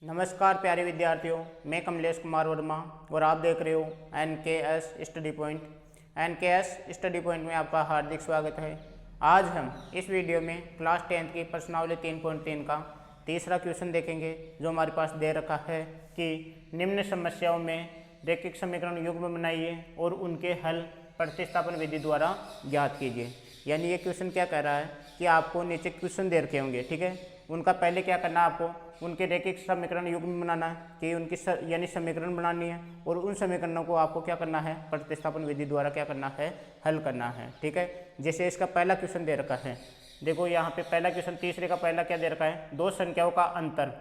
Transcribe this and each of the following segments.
नमस्कार प्यारे विद्यार्थियों, मैं कमलेश कुमार वर्मा और आप देख रहे हो NKS study point. NKS study point में आपका हार्दिक स्वागत है। आज हम इस वीडियो में क्लास 10th की प्रश्नावली 3.3 का तीसरा क्वेश्चन देखेंगे, जो हमारे पास दे रखा है कि निम्न समस्याओं में रैखिक समीकरण युग्म बनाइए और उनके हल प्रतिस्थापन विधि द्वारा ज्ञात कीजिए। यानी ये क्वेश्चन क्या कह रहा है कि आपको नीचे क्वेश्चन दे रखे होंगे, ठीक है। उनका पहले क्या करना है, आपको उनके रैखिक समीकरण युग्म बनाना है कि उनकी यानी समीकरण बनानी है, और उन समीकरणों को आपको क्या करना है, प्रतिस्थापन विधि द्वारा क्या करना है, हल करना है, ठीक है। जैसे इसका पहला क्वेश्चन दे रखा है, देखो यहाँ पे पहला क्वेश्चन तीसरे का पहला क्या दे रखा है, दो संख्याओं का अंतर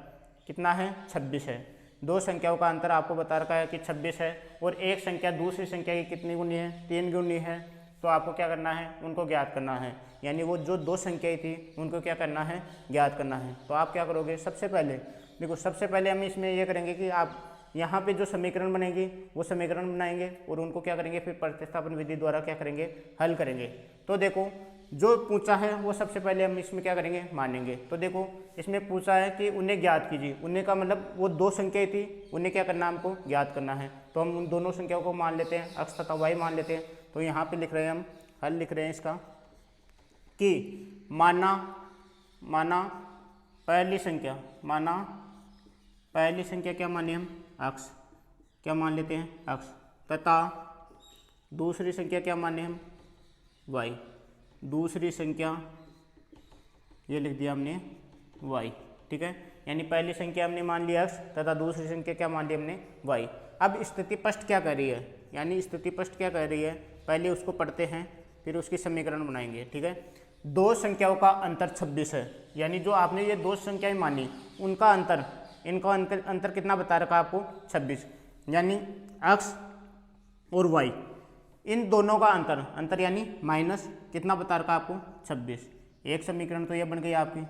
कितना है, 26 है। दो संख्याओं का अंतर आपको बता रखा है कि 26 है, और एक संख्या दूसरी संख्या की कितनी गुनी है, 3 गुनी है। तो आपको क्या करना है, उनको ज्ञात करना है। यानी वो जो दो संख्याएं थी उनको क्या करना है, ज्ञात करना है। तो आप क्या करोगे, सबसे पहले देखो, सबसे पहले हम इसमें ये करेंगे कि आप यहाँ पे जो समीकरण बनेगी वो समीकरण बनाएंगे और उनको क्या करेंगे, फिर प्रतिस्थापन विधि द्वारा क्या करेंगे, हल करेंगे। तो देखो, जो पूछा है वो सबसे पहले हम इसमें क्या करेंगे, मानेंगे। तो देखो, इसमें पूछा है कि उन्हें ज्ञात कीजिए। उन्हें का मतलब वो दो संख्याएं थी, उन्हें क्या करना है, हमको ज्ञात करना है। तो हम उन दोनों संख्याओं को मान लेते हैं, x तथा y मान लेते हैं। तो यहाँ पे लिख रहे हैं, हम हल लिख रहे हैं इसका कि माना पहली संख्या क्या माने हम, x क्या मान लेते हैं, x, तथा दूसरी संख्या क्या माने हम, y। दूसरी संख्या ये लिख दिया हमने y, ठीक है। यानी पहली संख्या हमने मान लिया x तथा दूसरी संख्या क्या मान ली हमने, y। अब स्थिति स्पष्ट क्या कह रही है, यानी स्थिति स्पष्ट क्या कह रही है, पहले उसको पढ़ते हैं फिर उसकी समीकरण बनाएंगे, ठीक है। दो संख्याओं का अंतर 26 है, यानी जो आपने ये दो संख्याएं मानी उनका अंतर, इनका अंतर कितना बता रखा आपको, 26। यानी x और y, इन दोनों का अंतर यानी माइनस कितना बता रखा आपको, 26। एक समीकरण तो ये बन गई आपकी,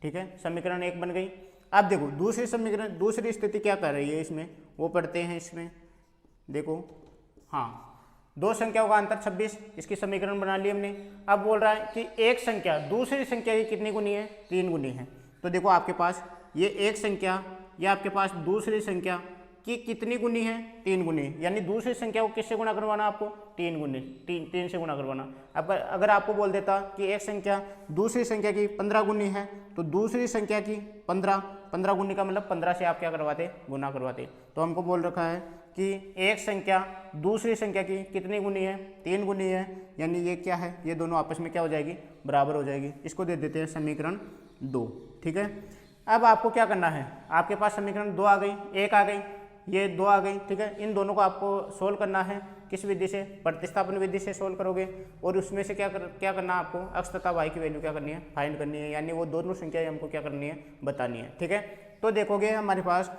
ठीक है, समीकरण एक बन गई। अब देखो दूसरी समीकरण, दूसरी स्थिति क्या कर रही है इसमें, वो पढ़ते हैं इसमें। देखो, हाँ, दो संख्याओं का अंतर 26, इसकी समीकरण बना ली हमने। अब बोल रहा है कि एक संख्या दूसरी संख्या की कितनी गुनी है, 3 गुनी है। तो देखो आपके पास ये एक संख्या, या आपके पास दूसरी संख्या की कितनी गुनी है, 3 गुनी। यानी दूसरी संख्या को किससे गुणा करवाना, आपको 3 गुनी, 3 से गुणा करवाना। अब अगर आपको बोल देता कि एक संख्या दूसरी संख्या की 15 गुनी है, तो दूसरी संख्या की 15 गुनी का मतलब 15 से आप क्या करवाते, गुना करवाते। तो हमको बोल रखा है कि एक संख्या दूसरी संख्या की कितनी गुनी है, 3 गुनी है। यानी ये क्या है, ये दोनों आपस में क्या हो जाएगी, बराबर हो जाएगी। इसको दे देते हैं समीकरण 2, ठीक है। अब आपको क्या करना है, आपके पास समीकरण 2 आ गई, 1 आ गई, ये 2 आ गई, ठीक है। इन दोनों को आपको सोल्व करना है, किस विधि से, प्रतिस्थापन विधि से सोल्व करोगे। और उसमें से क्या करना है, आपको x तथा y की वैल्यू क्या करनी है, फाइंड करनी है। यानी वो दोनों संख्याएं हमको क्या करनी है, बतानी है, ठीक है। तो देखोगे हमारे पास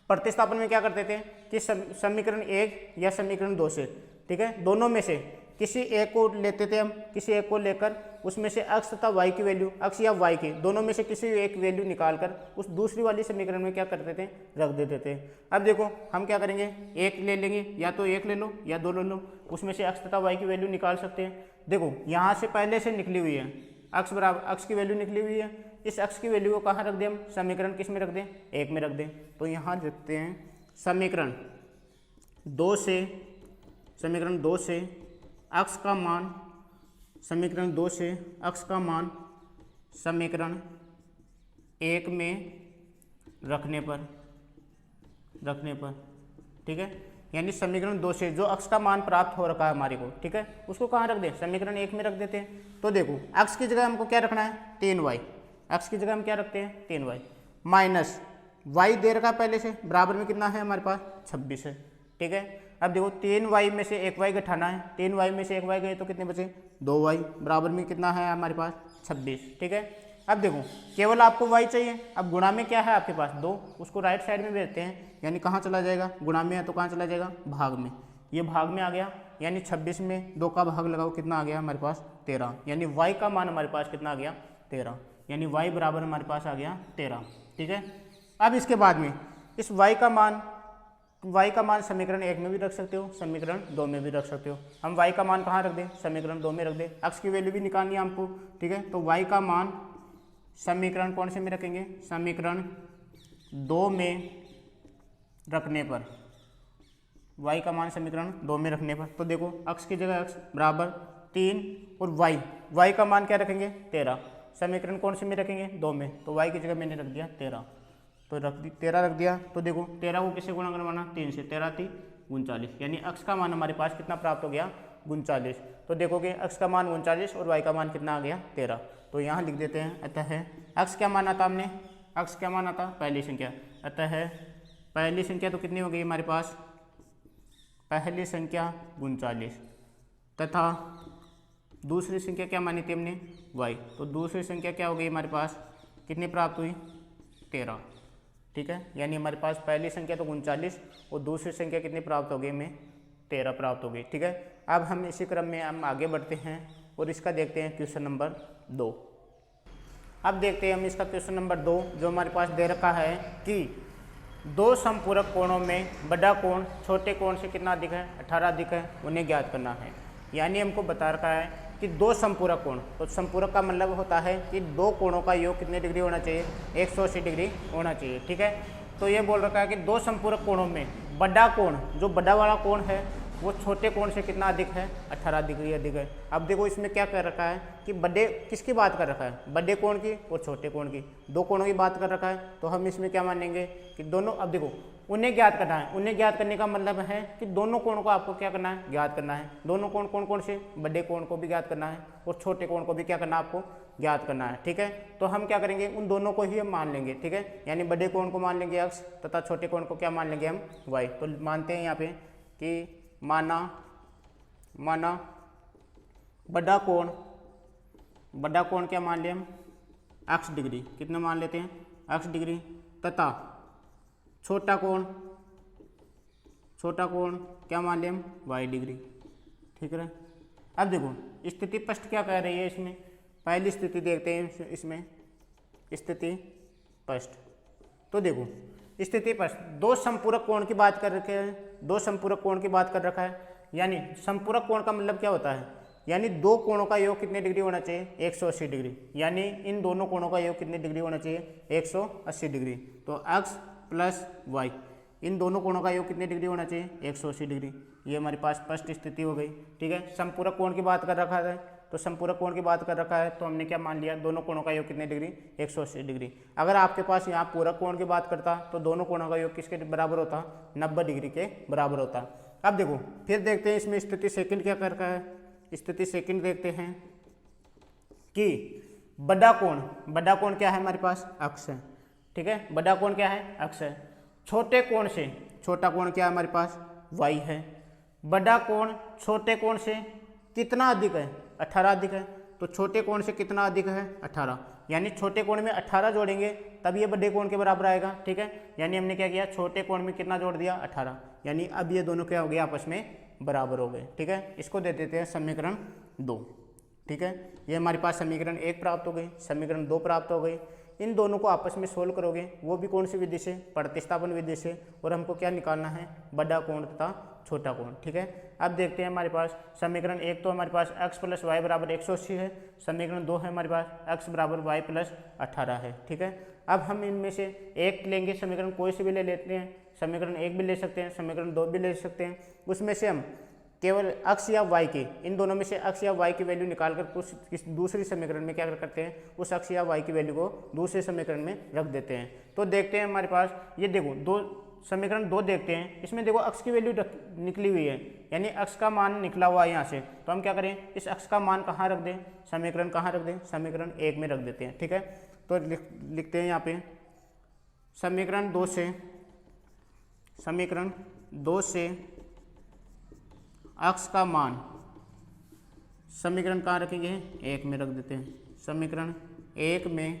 प्रतिस्थापन में क्या करते थे कि समीकरण 1 या समीकरण 2 से, ठीक है, दोनों में से किसी एक को लेते थे हम, किसी एक को लेकर उसमें से x तथा y की वैल्यू, x या y की दोनों में से किसी एक वैल्यू निकालकर उस दूसरी वाली समीकरण में क्या करते थे, रख देते थे। अब देखो हम क्या करेंगे, एक ले लेंगे, या तो एक ले लो या दो ले लो, उसमें से x तथा y की वैल्यू निकाल सकते हैं। देखो यहाँ से पहले से निकली हुई है, x की वैल्यू निकली हुई है। इस x की वैल्यू को कहाँ रख दें हम, समीकरण किस में रख दें, 1 में रख दें। तो यहाँ रखते हैं समीकरण 2 से x का मान, समीकरण 2 से x का मान समीकरण 1 में रखने पर, ठीक है। यानी समीकरण 2 से जो x का मान प्राप्त हो रखा है हमारे को, ठीक है, उसको कहाँ रख दें, समीकरण 1 में रख देते हैं। तो देखो x की जगह हमको क्या रखना है, 3y, x की जगह हम क्या रखते हैं, 3y, माइनस y दे रखा पहले से, बराबर में कितना है हमारे पास, 26 है, ठीक है। अब देखो 3y में से 1y घटाना है, 3y में से 1y गए तो कितने बचे, 2y, बराबर में कितना है हमारे पास, 26, ठीक है। अब देखो केवल आपको y चाहिए, अब गुणा में क्या है आपके पास, 2, उसको राइट साइड में भेजते हैं। यानी कहाँ चला जाएगा, गुणा में है तो कहाँ चला जाएगा, भाग में, ये भाग में आ गया। यानी 26 में 2 का भाग लगाओ, कितना आ गया हमारे पास, 13। यानी y का मान हमारे पास कितना आ गया, 13। यानी y बराबर हमारे पास आ गया 13, ठीक है। अब इसके बाद में इस y का मान समीकरण 1 में भी रख सकते हो, समीकरण 2 में भी रख सकते हो। हम y का मान कहाँ रख दें, समीकरण 2 में रख दें। x की वैल्यू भी निकालनी है हमको, ठीक है। तो y का मान समीकरण कौन से में रखेंगे, समीकरण 2 में रखने पर, y का मान समीकरण 2 में रखने पर, तो देखो x की जगह x बराबर 3 और y का मान क्या रखेंगे 13, समीकरण कौन से में रखेंगे 2 में, तो y की जगह मैंने रख दिया 13, तो 13 रख दिया। तो देखो 13 को किससे गुणा करवाना 3 से, 13 3 39, यानी x का मान हमारे पास कितना प्राप्त हो गया 39। तो देखोगे x का मान 39 और y का मान कितना आ गया 13, तो यहाँ लिख देते हैं। अतः x क्या मान आता हमने, x क्या मान आता पहली संख्या, अतः पहली संख्या तो कितनी हो गई हमारे पास, पहली संख्या 39 तथा दूसरी संख्या क्या मानी थी हमने y, तो दूसरी संख्या क्या हो गई हमारे पास, कितनी प्राप्त हुई 13, ठीक है। यानी हमारे पास पहली संख्या तो 39 और दूसरी संख्या कितनी प्राप्त हो गई हमें 13 प्राप्त हो गई, ठीक है। अब हम इसी क्रम में हम आगे बढ़ते हैं और इसका देखते हैं क्वेश्चन नंबर 2। अब देखते हैं हम इसका क्वेश्चन नंबर 2, जो हमारे पास दे रखा है कि दो समपूरक कोणों में बड़ा कोण छोटे कोण से कितना अधिक है 18 अधिक है, उन्हें ज्ञात करना है। यानी हमको बता रखा है कि दो समपूरक कोण, तो समपूरक का मतलब होता है कि दो कोणों का योग कितने डिग्री होना चाहिए 180 डिग्री होना चाहिए, ठीक है। तो ये बोल रखा है कि दो समपूरक कोणों में बड़ा कोण, जो बड़ा वाला कोण है वो छोटे कोण से कितना अधिक है 18 डिग्री अधिक है। अब देखो इसमें क्या कर रखा है कि बड़े किसकी बात कर रखा है, बड़े कोण की और छोटे कोण की, दो कोणों की बात कर रखा है। तो हम इसमें क्या मानेंगे कि दोनों, अब देखो उन्हें ज्ञात करना है, उन्हें ज्ञात करने का मतलब है कि दोनों कोणों को आपको क्या करना है ज्ञात करना है। दोनों कोण कौन कौन से, बड़े कोण को भी ज्ञात करना है और छोटे कोण को भी क्या करना है आपको ज्ञात करना है, ठीक है। तो हम क्या करेंगे उन दोनों को ही हम मान लेंगे, ठीक है। यानी बड़े कोण को मान लेंगे x तथा छोटे कोण को क्या मान लेंगे हम y। तो मानते हैं यहाँ पे कि माना बड़ा कोण क्या मान लिया हम x डिग्री, कितना मान लेते हैं x डिग्री, तथा छोटा कोण क्या मान लिया हम y डिग्री, ठीक है। अब देखो स्थिति स्पष्ट क्या कह रही है इसमें, पहली स्थिति देखते हैं इसमें स्थिति स्पष्ट। तो देखो स्थिति स्पष्ट दो समपूरक कोण की बात कर रखे हैं, दो समपूरक कोण की बात कर रखा है। यानी समपूरक कोण का मतलब क्या होता है, यानी दो कोणों का योग कितने डिग्री होना चाहिए 180 डिग्री, यानी इन दोनों कोणों का योग कितने डिग्री होना चाहिए 180 डिग्री। तो x प्लस वाई, इन दोनों कोणों का योग कितने डिग्री होना चाहिए 180 डिग्री। ये हमारे पास स्पष्ट स्थिति हो गई, ठीक है। संपूरक कोण की बात कर रखा है, तो संपूरक कोण की बात कर रखा है तो हमने क्या मान लिया दोनों कोणों का योग कितने डिग्री 180 डिग्री। अगर आपके पास यहाँ पूरक कोण की बात करता तो दोनों कोणों का योग किसके बराबर होता 90 डिग्री के बराबर होता। अब देखो फिर देखते हैं इसमें स्थिति सेकंड क्या कर रखा है, स्थिति सेकंड देखते हैं कि बड़ा कोण क्या है हमारे पास अक्ष है, ठीक है। बड़ा कोण क्या है अक्ष है। छोटे कोण से छोटा कोण क्या है हमारे पास y है। बड़ा कोण छोटे कोण से कितना अधिक है 18 अधिक है, तो छोटे कोण से कितना अधिक है 18, यानी छोटे कोण में 18 जोड़ेंगे तब ये बड़े कोण के बराबर आएगा, ठीक है। यानी हमने क्या किया छोटे कोण में कितना जोड़ दिया 18, यानी अब ये दोनों क्या हो गए आपस में बराबर हो गए, ठीक है। इसको दे देते हैं समीकरण 2, ठीक है। ये हमारे पास समीकरण 1 प्राप्त हो गई, समीकरण 2 प्राप्त हो गई। इन दोनों को आपस में सोल्व करोगे, वो भी कौन सी विधि से, प्रतिस्थापन विधि से, और हमको क्या निकालना है बड़ा कोण तथा छोटा कोण, ठीक है। अब देखते हैं हमारे पास समीकरण 1 तो हमारे पास x प्लस वाई बराबर 180 है, समीकरण 2 है हमारे पास x बराबर वाई प्लस 18 है, ठीक है। अब हम इनमें से एक लेंगे, समीकरण कोई से भी ले लेते हैं, समीकरण 1 भी ले सकते हैं, समीकरण 2 भी ले सकते हैं। उसमें से हम केवल x या y की, इन दोनों में से x या y की वैल्यू निकालकर कुछ दूसरी समीकरण में क्या करते हैं उस x या y की वैल्यू को दूसरे समीकरण में रख देते हैं। तो देखते हैं हमारे पास ये देखो समीकरण 2 देखते हैं, इसमें देखो x की वैल्यू निकली हुई है, यानी x का मान निकला हुआ है यहाँ से। तो हम क्या करें इस x का मान कहाँ रख दें, समीकरण कहाँ रख दें, समीकरण 1 में रख देते हैं, ठीक है। तो लिखते हैं यहाँ पे समीकरण 2 से x का मान, समीकरण कहाँ रखेंगे 1 में रख देते हैं, समीकरण 1 में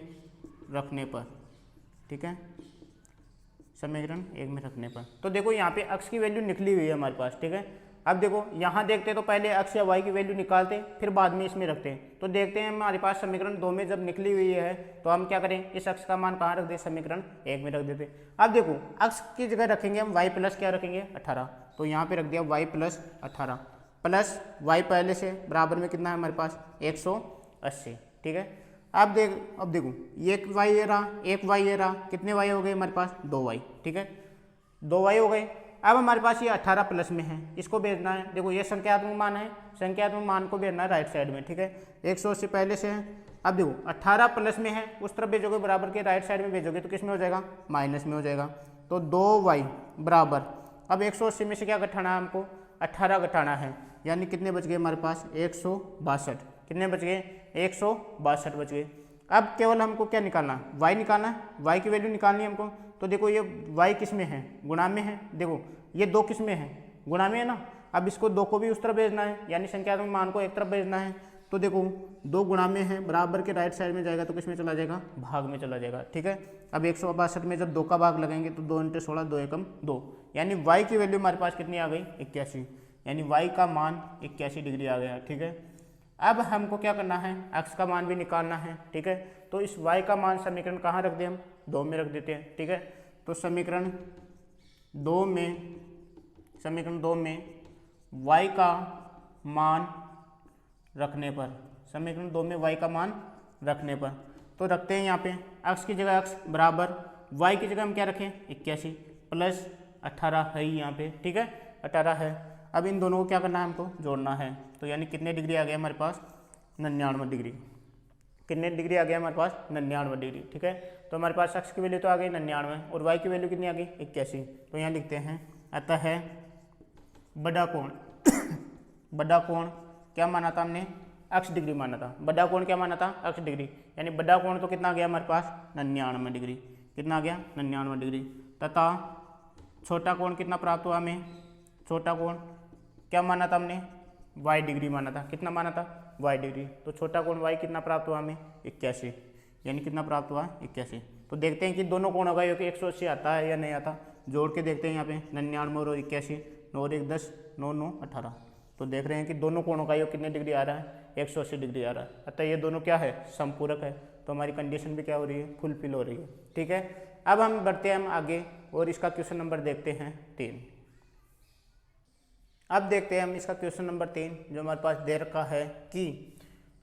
रखने पर, ठीक है, समीकरण 1 में रखने पर। तो देखो यहाँ पे x की वैल्यू निकली हुई है हमारे पास, ठीक है। अब देखो यहाँ देखते तो पहले x या y की वैल्यू निकालते फिर बाद में इसमें रखते हैं। तो देखते हैं हमारे पास समीकरण 2 में जब निकली हुई है तो हम क्या करें इस x का मान कहाँ रख दें, समीकरण 1 में रख देते। अब देखो x की जगह रखेंगे हम y प्लस क्या रखेंगे 18, तो यहाँ पे रख दिया y प्लस 18 प्लस y पहले से बराबर में कितना है हमारे पास 180, ठीक है। अब देखो एक वाई ये रहा, एक वाई ये रहा, कितने वाई हो गए हमारे पास? 2 वाई, ठीक है, 2 वाई हो गए। अब हमारे पास ये 18 प्लस में है, इसको भेजना है। देखो ये संख्यात्मक मान है, संख्यात्मक मान को भेजना है राइट साइड में, ठीक है। 180 पहले से है। अब देखो 18 प्लस में है, उस तरफ भेजोगे बराबर के राइट साइड में भेजोगे तो किस में हो जाएगा? माइनस में हो जाएगा। तो 2 वाई बराबर, अब 180 में से क्या घटाना है हमको? 18 घटाना है, यानी कितने बच गए हमारे पास? 162। कितने बच गए? 162 बच गए। अब केवल हमको क्या निकालना है? वाई निकालना है, वाई की वैल्यू निकालनी है हमको। तो देखो ये वाई किस में है? गुणा में है। देखो ये 2 किस में है? गुणा में है ना। अब इसको 2 को भी उस तरफ भेजना है, यानी संख्यात्मक मान को एक तरफ भेजना है। तो देखो 2 गुणा में है, बराबर के राइट साइड में जाएगा तो किस में चला जाएगा? भाग में चला जाएगा, ठीक है। अब 162 में जब 2 का भाग लगाएंगे तो 2 × 16 2 एकम 2, यानी वाई की वैल्यू हमारे पास कितनी आ गई? 81, यानी वाई का मान 81 डिग्री आ गया, ठीक है। अब हमको क्या करना है? एक्स का मान भी निकालना है, ठीक है। तो इस वाई का मान समीकरण कहाँ रख दें हम? 2 में रख देते हैं, ठीक है। तो समीकरण 2 में वाई का मान रखने पर, समीकरण 2 में वाई का मान रखने पर तो रखते हैं यहाँ पे एक्स की जगह एक्स बराबर, वाई की जगह हम क्या रखें? 81 प्लस 18 है यहाँ पे, ठीक है, 18 है। अब इन दोनों को क्या करना है? हमको जोड़ना है। तो यानी कितने डिग्री आ गया हमारे पास? 99 डिग्री। कितने डिग्री आ गया हमारे पास? 99 डिग्री, ठीक है। तो हमारे पास एक्स की वैल्यू तो आ गई 99 और वाई की वैल्यू कितनी आ गई? 81। तो यहाँ लिखते हैं अतः है बड़ा कोण बड़ा कोण क्या माना था हमने? x डिग्री माना था। बड़ा कोण क्या माना था? x डिग्री, यानी बड़ा कोण तो कितना आ गया हमारे पास? 99 डिग्री। कितना आ गया? 99 डिग्री। तथा छोटा कोण कितना प्राप्त हुआ हमें? छोटा कोण क्या माना था हमने? y डिग्री माना था। कितना माना था? y degree. तो छोटा कोण y कितना प्राप्त हुआ हमें? 81, यानी कितना प्राप्त हुआ? 81। तो देखते हैं कि दोनों कोणों का योग 180 आता है या नहीं आता। जोड़ के देखते हैं यहाँ पे 99 और 81, 9 और 1 10, 9 9 18। तो देख रहे हैं कि दोनों कोणों का योग कितने डिग्री आ रहा है? 180 डिग्री आ रहा है। अतः ये दोनों क्या है? समपूरक है। तो हमारी कंडीशन भी क्या हो रही है? फुलफिल हो रही है, ठीक है। अब हम बढ़ते हैं हम आगे और इसका क्वेश्चन नंबर देखते हैं 3। अब देखते हैं हम इसका क्वेश्चन नंबर 3 जो हमारे पास दे रखा है कि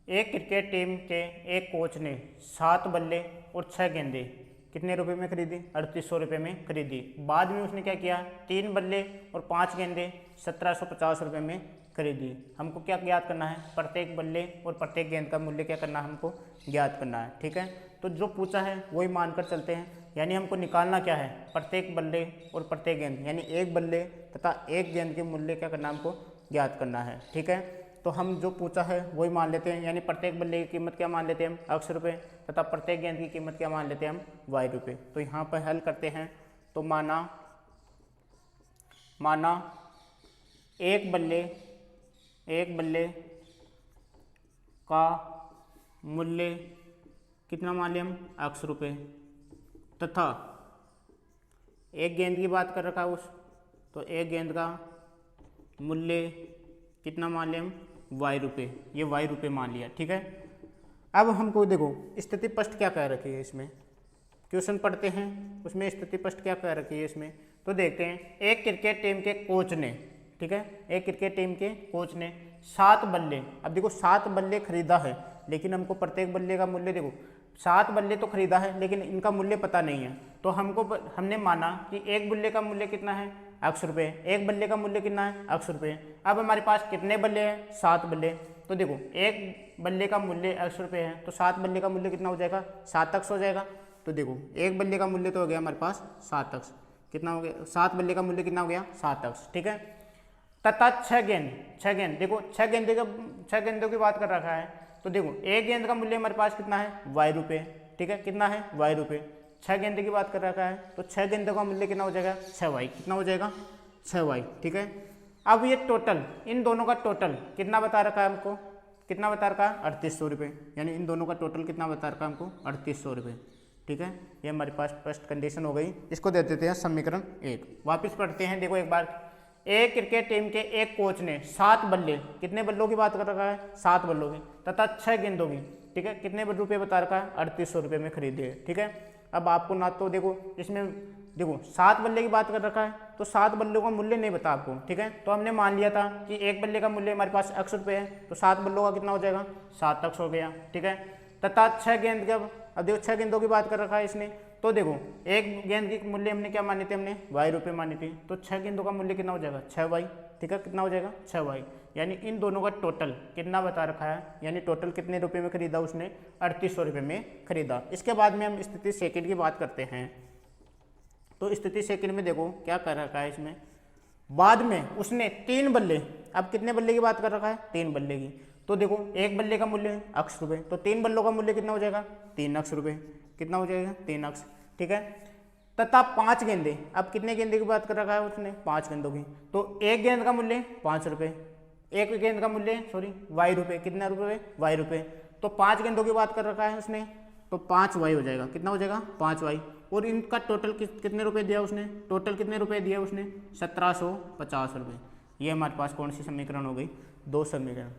एक क्रिकेट टीम के एक कोच ने 7 बल्ले और 6 गेंदें कितने रुपए में खरीदी? 3800 रुपये में खरीदी। बाद में उसने क्या किया? 3 बल्ले और 5 गेंदें 1750 रुपये में खरीदी। हमको क्या ज्ञात करना है? प्रत्येक बल्ले और प्रत्येक गेंद का मूल्य क्या करना है? हमको ज्ञात करना है, ठीक है। तो जो पूछा है वही मानकर चलते हैं, यानी हमको निकालना क्या है? प्रत्येक बल्ले और प्रत्येक गेंद, यानी एक बल्ले तथा एक गेंद के मूल्य क्या करना है? हमको ज्ञात करना है, ठीक है। तो हम जो पूछा है वही मान लेते हैं, यानी प्रत्येक बल्ले की कीमत क्या मान लेते हैं हम? x रुपये, तथा प्रत्येक गेंद की कीमत क्या मान लेते हैं हम? y रुपये। तो यहाँ पर हल करते हैं तो माना एक बल्ले का मूल्य कितना मान लिया हम? x रुपये, तथा एक गेंद की बात कर रखा है तो एक गेंद का मूल्य कितना मान लिया हम? y रुपये। ये y रुपये मान लिया, ठीक है। अब हमको देखो स्थिति स्पष्ट क्या कह रखी है इसमें, क्वेश्चन पढ़ते हैं उसमें स्थिति स्पष्ट क्या कह रखी है इसमें। तो देखते हैं एक क्रिकेट टीम के कोच ने, ठीक है, एक क्रिकेट टीम के कोच ने 7 बल्ले, अब देखो 7 बल्ले खरीदा है, लेकिन हमको प्रत्येक बल्ले का मूल्य, देखो 7 बल्ले तो खरीदा है लेकिन इनका मूल्य पता नहीं है। तो हमने माना कि एक बल्ले का मूल्य कितना है? x रुपये। एक बल्ले का मूल्य कितना है? x रुपये। अब हमारे पास कितने बल्ले हैं? 7 बल्ले। तो देखो एक बल्ले का मूल्य x रुपये है, तो 7 बल्ले का मूल्य कितना हो जाएगा? 7x हो जाएगा। तो देखो एक बल्ले का मूल्य तो हो गया हमारे पास 7x। कितना हो गया? 7 बल्ले का मूल्य कितना हो गया? 7x, ठीक है। तथा 6 गेंद, देखो 6 गेंदों की बात कर रखा है। तो देखो एक गेंद का मूल्य हमारे पास कितना है? y रुपये, ठीक है। कितना है? y रुपये। 6 गेंदे की बात कर रखा है तो 6 गेंदों का मूल्य कितना हो जाएगा? 6y। कितना हो जाएगा? 6y, ठीक है। अब ये टोटल, इन दोनों का टोटल कितना बता रखा है हमको? कितना बता रखा है? 3800 रुपये, यानी इन दोनों का टोटल कितना बता रखा है हमको? 3800 रुपये, ठीक है। ये हमारे पास फर्स्ट कंडीशन हो गई। इसको दे देते हैं समीकरण 1। वापिस पढ़ते हैं, देखो एक बार। एक क्रिकेट टीम के एक कोच ने 7 बल्ले, कितने बल्लों की बात कर रखा है? 7 बल्लों की, तथा 6 गेंदों की, ठीक है, कितने रुपये बता रखा है? 3800 रुपये में खरीदे है, ठीक है। अब आपको ना तो देखो इसमें देखो 7 बल्ले की बात कर रखा है तो 7 बल्लों का मूल्य नहीं बता आपको, ठीक है। तो हमने मान लिया था कि एक बल्ले का मूल्य हमारे पास x रुपये है, तो 7 बल्लों का कितना हो जाएगा? 7x हो गया, ठीक है। तथा 6 गेंद जब, अब देखो 6 गेंदों की बात कर रखा है इसने, तो देखो एक गेंद की मूल्य हमने क्या मानी थी, हमने वाई रुपये मानी थी, तो 6 गेंदों का मूल्य कितना हो जाएगा 6 वाई, ठीक है, कितना हो जाएगा 6 वाई, यानी इन दोनों का टोटल कितना बता रखा है, यानी टोटल कितने रुपए में खरीदा उसने, 3800 रुपये में खरीदा। इसके बाद में हम स्थिति सेकंड की बात करते हैं। तो स्थिति सेकंड में देखो क्या कर रखा है इसमें, बाद में उसने 3 बल्ले, अब कितने बल्ले की बात कर रखा है 3 बल्ले की, तो देखो एक बल्ले का मूल्य है अक्ष रुपये, तो 3 बल्लों का मूल्य कितना हो जाएगा 3 अक्ष रुपये, कितना हो जाएगा 3 अक्ष, ठीक है। तथा 5 गेंदे, अब कितने गेंदे की बात कर रखा है उसने 5 गेंदों की, तो एक गेंद का मूल्य 5 रुपये, एक गेंद का मूल्य सॉरी वाई रुपये, कितना रुपये वाई रुपये, तो 5 गेंदों की बात कर रखा है उसने, तो 5 वाई हो जाएगा, कितना हो जाएगा 5 वाई, और इनका टोटल कितने रुपए दिया उसने, टोटल कितने रुपए दिया उसने 1750 रुपये। ये हमारे पास कौन सी समीकरण हो गई, 2 समीकरण,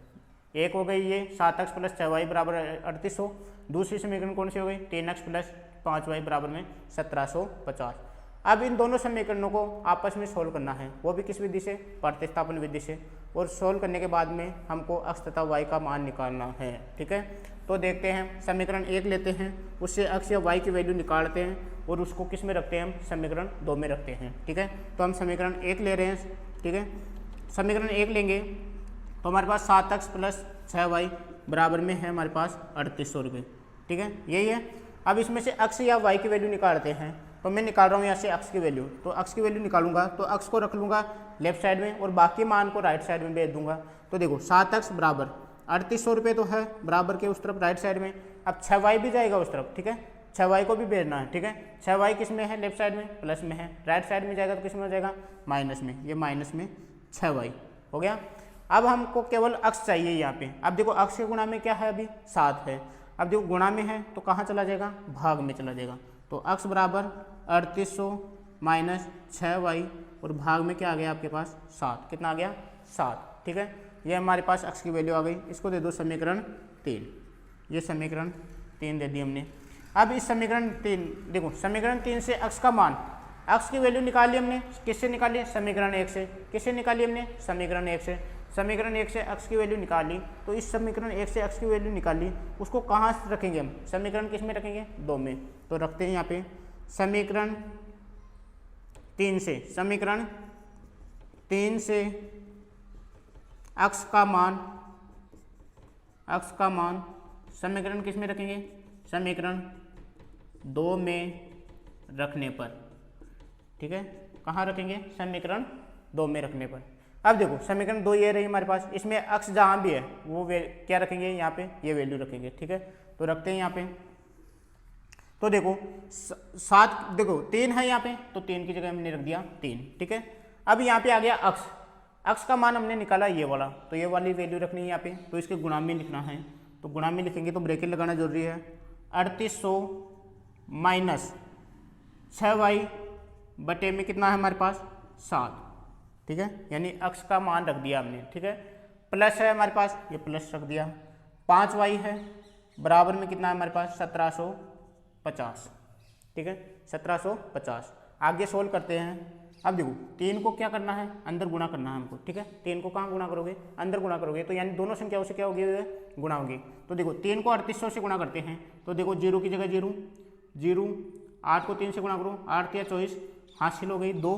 एक हो गई ये 7x प्लस 6y बराबर 3800, दूसरी समीकरण कौन सी हो गई 3x प्लस 5y बराबर में 1750। अब इन दोनों समीकरणों को आपस में सोल्व करना है, वो भी किस विधि से, प्रतिस्थापन विधि से, और सोल्व करने के बाद में हमको x तथा y का मान निकालना है, ठीक है। तो देखते हैं, समीकरण 1 लेते हैं, उससे x या y की वैल्यू निकालते हैं और उसको किस में रखते हैं, हम समीकरण 2 में रखते हैं, ठीक है। तो हम समीकरण 1 ले रहे हैं, ठीक है, समीकरण 1 लेंगे तो हमारे पास 7x प्लस 6y बराबर में है हमारे पास 3800 रुपये, ठीक है, यही है। अब इसमें से x या y की वैल्यू निकालते हैं, तो मैं निकाल रहा हूँ यहाँ से x की वैल्यू, तो x की वैल्यू निकालूंगा तो x को रख लूँगा लेफ्ट साइड में और बाकी मान को राइट साइड में भेज दूंगा। तो देखो 7x बराबर 3800 रुपये तो है बराबर के उस तरफ राइट साइड में, अब 6y भी जाएगा उस तरफ, ठीक है, 6y को भी भेजना है, ठीक है, 6y किस में है लेफ्ट साइड में, प्लस में है, राइट साइड में जाएगा तो किस में हो जाएगा माइनस में, ये माइनस में 6y हो गया। अब हमको केवल अक्ष चाहिए यहाँ पे, अब देखो अक्ष के गुणा में क्या है, अभी 7 है, अब देखो गुणा में है तो कहाँ चला जाएगा, भाग में चला जाएगा, तो अक्ष बराबर 3800 माइनस 6y और भाग में क्या आ गया आपके पास 7, कितना आ गया 7, ठीक है, ये हमारे पास अक्ष की वैल्यू आ गई। इसको दे दो समीकरण 3, ये समीकरण 3 दे दी हमने। अब इस समीकरण 3 देखो, समीकरण 3 से अक्ष का मान, अक्ष की वैल्यू निकाली हमने, किससे निकाली, समीकरण 1 से, किससे निकाली हमने समीकरण 1 से, समीकरण 1 से अक्ष की वैल्यू निकाली, तो इस समीकरण 1 से अक्ष की वैल्यू निकाली, उसको कहाँ से रखेंगे हम, समीकरण किस में रखेंगे 2 में, तो रखते हैं यहाँ पे समीकरण 3 से, समीकरण 3 से अक्ष का मान समीकरण किस में रखेंगे, समीकरण 2 में रखने पर, ठीक है, कहाँ रखेंगे समीकरण 2 में रखने पर। अब देखो समीकरण 2 ये रही हमारे पास, इसमें अक्ष जहाँ भी है वो क्या रखेंगे, यहाँ पे ये वैल्यू रखेंगे, ठीक है, तो रखते हैं यहाँ पे। तो देखो 7, देखो 3 है यहाँ पे, तो 3 की जगह हमने रख दिया 3, ठीक है। अब यहाँ पे आ गया अक्ष, अक्ष का मान हमने निकाला ये वाला, तो ये वाली वैल्यू रखनी है यहाँ पे, तो इसके गुणा में लिखना है, तो गुणा में लिखेंगे तो ब्रैकेट लगाना जरूरी है, 3800 माइनस 6y बटे में कितना है हमारे पास 7, ठीक है, यानी अक्ष का मान रख दिया हमने, ठीक है, प्लस है हमारे पास, ये प्लस रख दिया, 5y है बराबर में कितना है हमारे पास 1750, ठीक है, 1750। आगे सोल्व करते हैं। अब देखो 3 को क्या करना है, अंदर गुणा करना है हमको, ठीक है, 3 को कहाँ गुणा करोगे, अंदर गुणा करोगे, तो यानी दोनों संख्याओं से क्या होगी, गुणा होगी। तो देखो 3 को 3800 से गुणा करते हैं, तो देखो 0 की जगह 0, 0, 8 को 3 से गुणा करो, 8 3 24, हासिल हो गई 2,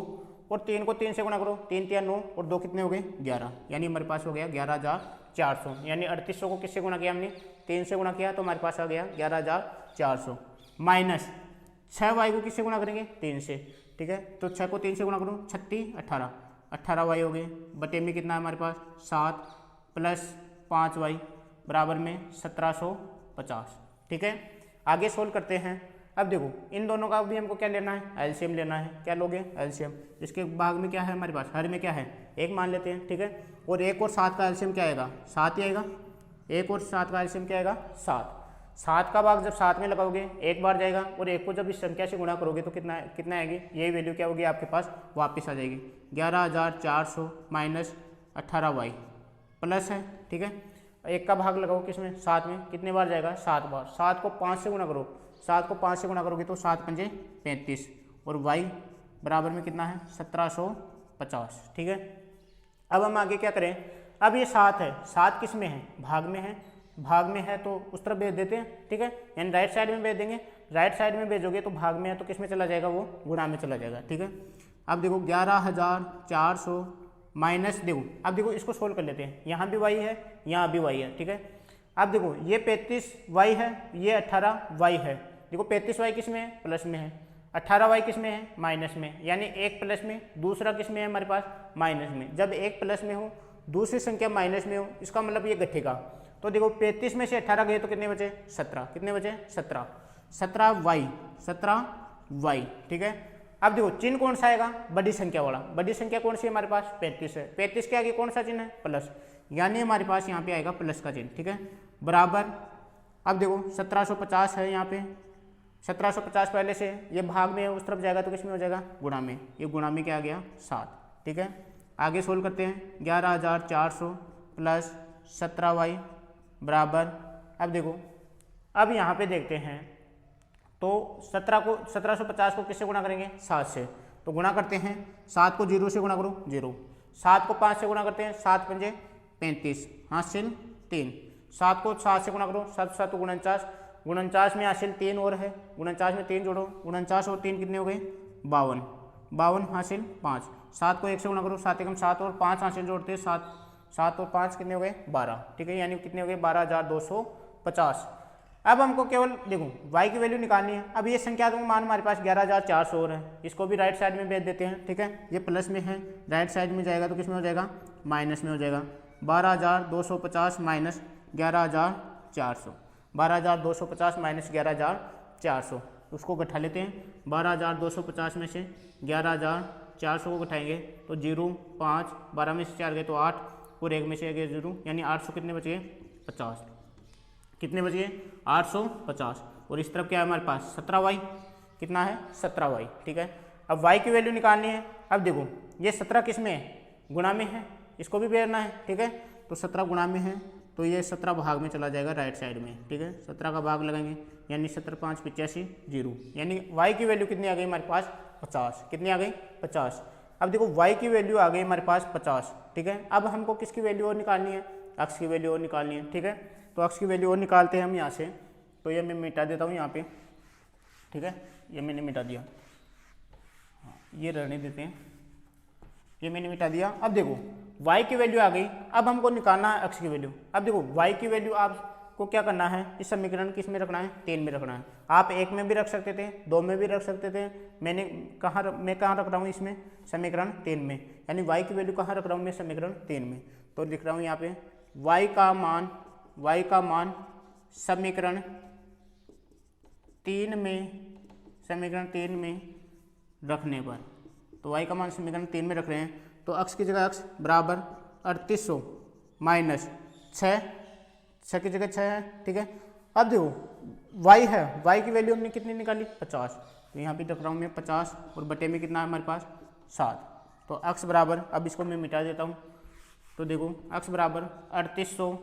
और 3 को 3 से गुणा करो, 3 3 9 और 2 कितने हो गए 11, यानी हमारे पास हो गया 11,400, यानी 3800 को किससे गुणा किया हमने 3 से गुणा किया, तो हमारे पास आ गया 11,400 माइनस 6y को किससे गुणा करेंगे 3 से, ठीक है, तो 6 को 3 से गुणा करो 36 18, 18y हो गए बटे में कितना है हमारे पास 7 प्लस 5y बराबर में 1750, ठीक है। आगे सोल्व करते हैं। अब देखो इन दोनों का भी हमको क्या लेना है, एलसीएम लेना है, क्या लोगे एलसीएम, इसके भाग में क्या है हमारे पास, हर में क्या है 1 मान लेते हैं, ठीक है, और 1 और 7 का एलसीएम क्या आएगा 7 ही आएगा, 1 और 7 का एलसीएम क्या आएगा 7, 7 का भाग जब 7 में लगाओगे 1 बार जाएगा, और 1 को जब इस संख्या से गुणा करोगे तो कितना आएगी, यही वैल्यू क्या होगी आपके पास वापस आ जाएगी, 11,400 माइनस 18y प्लस है, ठीक है, 1 का भाग लगाओ किसमें 7 में, कितने बार जाएगा 7 बार, 7 को 5 से गुणा करो, 7 को 5 से गुणा करोगे तो 7 पंजे 35 और y बराबर में कितना है 1750, ठीक है। अब हम आगे क्या करें, अब ये 7 है, 7 किस में है भाग में है, भाग में है तो उस तरफ भेज देते हैं, ठीक है, यानी राइट साइड में भेज देंगे। राइट साइड में भेजोगे तो भाग में है तो किस में चला जाएगा, वो गुणा में चला जाएगा, ठीक है। अब देखो 11,400 माइनस, देखो अब देखो इसको सोल्व कर लेते हैं, यहाँ भी वाई है यहाँ भी वाई है, ठीक है। अब देखो ये 35 वाई है, ये 18 वाई है। देखो 35 वाई किस में है, प्लस में है, 18 वाई किस में है, माइनस में, यानी एक प्लस में दूसरा किस में है हमारे पास, माइनस में। जब एक प्लस में हो दूसरी संख्या माइनस में हो, इसका मतलब ये घटेगा। तो देखो 35 में से 18 गए तो कितने बचे, 17, कितने बचे, 17, 17 वाई, ठीक है। अब देखो चिन्ह कौन सा आएगा, बड़ी संख्या वाला। बड़ी संख्या कौन सी है हमारे पास, 35 है। 35 के आगे कौन सा चिन्ह है, प्लस, यानी हमारे पास यहाँ पे आएगा प्लस का चिन्ह, ठीक है, बराबर। अब देखो 1750 है यहाँ पे, 1750 पहले से ये भाग में है, उस तरफ जाएगा तो किस में हो जाएगा, गुणा में। ये गुणा में क्या आ गया, 7, ठीक है। आगे सोल्व करते हैं, 11,400 प्लस 17 वाई बराबर। अब देखो अब यहाँ पे देखते हैं तो 1750 को किससे गुणा करेंगे, 7 से। तो गुणा करते हैं, 7 को 0 से गुणा करो 0, 7 को 5 से गुणा करते हैं, 7 पंजे 35, हासिल 3। 7 को 7 से गुणा करो, 7 7 49, 49 में हासिल 3 और है, 49 में 3 जोड़ो, 49 और 3 कितने हो गए, 52, 52 हासिल 5। 7 को 1 से गुणा करो, 7 एकम 7 और 5 हासिल जोड़ते हैं 7, 7 और 5 कितने हो गए, 12, ठीक है, यानी कितने हो गए, 12,250। अब हमको केवल देखो y की वैल्यू निकालनी है। अब ये संख्या का मान हमारे पास 11,400 और है, इसको भी राइट साइड में भेज देते हैं, ठीक है। ये प्लस में है, राइट साइड में जाएगा तो किस में हो जाएगा, माइनस में हो जाएगा। 12,250 माइनस 11,400, 12,250 माइनस 11,400, उसको घटा लेते हैं। 12,250 में से 11,400 को घटाएंगे तो 0, 5, 12 में से 4 गए तो 8 और 1 में से गए 0, यानी 800 कितने बच गए, 50, कितने बच गए, 850। और इस तरफ क्या है हमारे पास, 17 वाई, कितना है, 17 वाई, ठीक है। अब y की वैल्यू निकालनी है। अब देखो ये 17 किस में है, गुणा में है, इसको भी बेरना है, ठीक है। तो 17 गुणा में है तो ये 17 भाग में चला जाएगा राइट साइड में, ठीक है। 17 का भाग लगाएंगे, यानी 17 5 85 0, यानी y की वैल्यू कितनी आ गई हमारे पास, 50, कितनी आ गई, 50। अब देखो y की वैल्यू आ गई हमारे पास 50, ठीक है। अब हमको किसकी वैल्यू और निकालनी है, अक्स की वैल्यू और निकालनी है, ठीक है। तो अक्स की वैल्यू और निकालते हैं हम यहाँ से। तो ये मैं मिटा देता हूँ यहाँ पे, ठीक है, ये मैंने मिटा दिया, ये रहने देते हैं, ये मैंने मिटा दिया। अब देखो y की वैल्यू आ गई, अब हमको निकालना है अक्स की वैल्यू। अब देखो y की वैल्यू आपको क्या करना है, इस समीकरण किस में रखना है, 3 में रखना है। आप 1 में भी रख सकते थे, 2 में भी रख सकते थे, मैं कहाँ रख रहा हूँ इसमें, समीकरण 3 में, यानी y की वैल्यू कहाँ रख रहा हूँ मैं, समीकरण 3 में। तो लिख रहा हूँ यहाँ पे y का मान समीकरण 3 में रखने पर, तो y का मान समीकरण 3 में रख रहे हैं, तो अक्स की जगह अक्स बराबर 3800 माइनस 6 की जगह 6 है, ठीक है। अब देखो y है, y की वैल्यू हमने कितनी निकाली, 50, तो यहाँ पे रख रहा हूँ मैं 50 और बटे में कितना है हमारे पास, 7। तो अक्स बराबर, अब इसको मैं मिटा देता हूँ, तो देखो अक्स बराबर 3800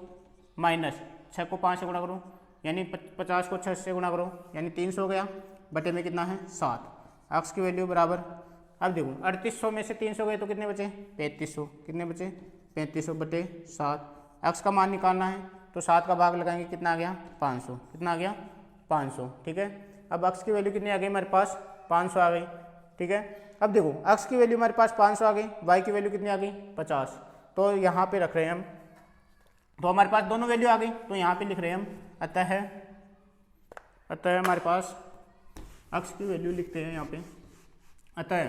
माइनस 6 को 5 से गुणा करो, यानी 50 को 6 से गुणा करो, यानी 300 हो गया, बटे में कितना है, 7। अक्स की वैल्यू बराबर, अब देखो 3800 में से 300 गए तो कितने बचे, 3500, कितने बचे, 3500 बटे 7। अक्स का मान निकालना है तो 7 का भाग लगाएंगे, कितना आ गया, 500, कितना आ गया, 500, ठीक है। अब अक्स की वैल्यू कितनी आ गई हमारे पास, 500 आ गई, ठीक है। अब देखो अक्स की वैल्यू हमारे पास 500 आ गई, वाई की वैल्यू कितनी आ गई, 50, तो यहाँ पे रख रहे हैं हम, तो हमारे पास दोनों वैल्यू आ गई, तो यहाँ पे लिख रहे हैं हम, अतः हमारे पास अक्स की वैल्यू लिखते हैं यहाँ पे, अतः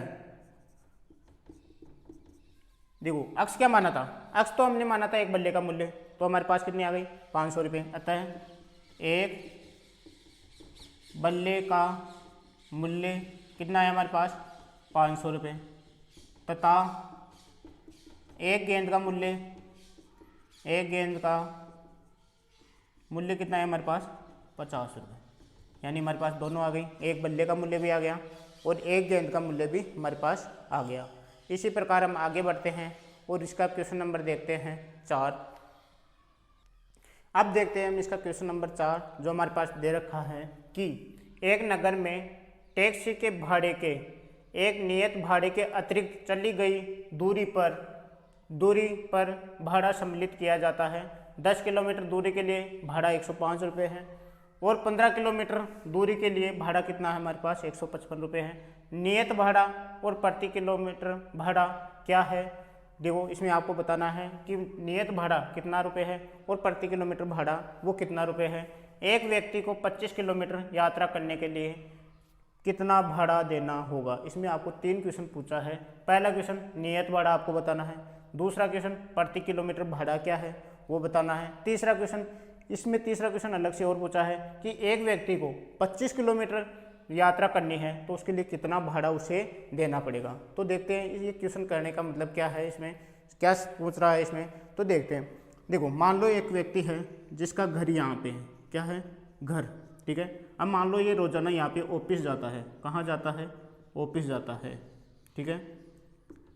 देखो अक्स क्या माना था, अक्स तो हमने माना था एक बल्ले का मूल्य, तो हमारे पास कितनी आ गई, 500 रुपये। अतः एक बल्ले का मूल्य कितना है हमारे पास, 500 रुपये, तथा एक गेंद का मूल्य कितना है हमारे पास, 50 रुपये, यानी हमारे पास दोनों आ गई, एक बल्ले का मूल्य भी आ गया और एक गेंद का मूल्य भी हमारे पास आ गया। इसी प्रकार हम आगे बढ़ते हैं और इसका क्वेश्चन नंबर देखते हैं 4। अब देखते हैं हम इसका क्वेश्चन नंबर 4, जो हमारे पास दे रखा है कि एक नगर में टैक्सी के भाड़े के एक नियत भाड़े के अतिरिक्त चली गई दूरी पर भाड़ा सम्मिलित किया जाता है। 10 किलोमीटर दूरी के लिए भाड़ा 105 रुपये है, और 15 किलोमीटर दूरी के लिए भाड़ा कितना है हमारे पास 155 रुपये है। नियत भाड़ा और प्रति किलोमीटर भाड़ा क्या है, देखो इसमें आपको बताना है कि नियत भाड़ा कितना रुपये है और प्रति किलोमीटर भाड़ा वो कितना रुपये है। एक व्यक्ति को 25 किलोमीटर यात्रा करने के लिए कितना भाड़ा देना होगा। इसमें आपको 3 क्वेश्चन पूछा है। पहला क्वेश्चन नियत भाड़ा आपको बताना है, दूसरा क्वेश्चन प्रति किलोमीटर भाड़ा क्या है वो बताना है, तीसरा क्वेश्चन अलग से और पूछा है कि एक व्यक्ति को 25 किलोमीटर यात्रा करनी है तो उसके लिए कितना भाड़ा उसे देना पड़ेगा। तो देखते हैं ये क्वेश्चन करने का मतलब क्या है, इसमें क्या पूछ रहा है इसमें, तो देखते हैं। देखो मान लो एक व्यक्ति है जिसका घर यहाँ पे है, क्या है घर, ठीक है। अब मान लो ये रोजाना यहाँ पे ऑफिस जाता है, कहाँ जाता है ऑफिस जाता है, ठीक है।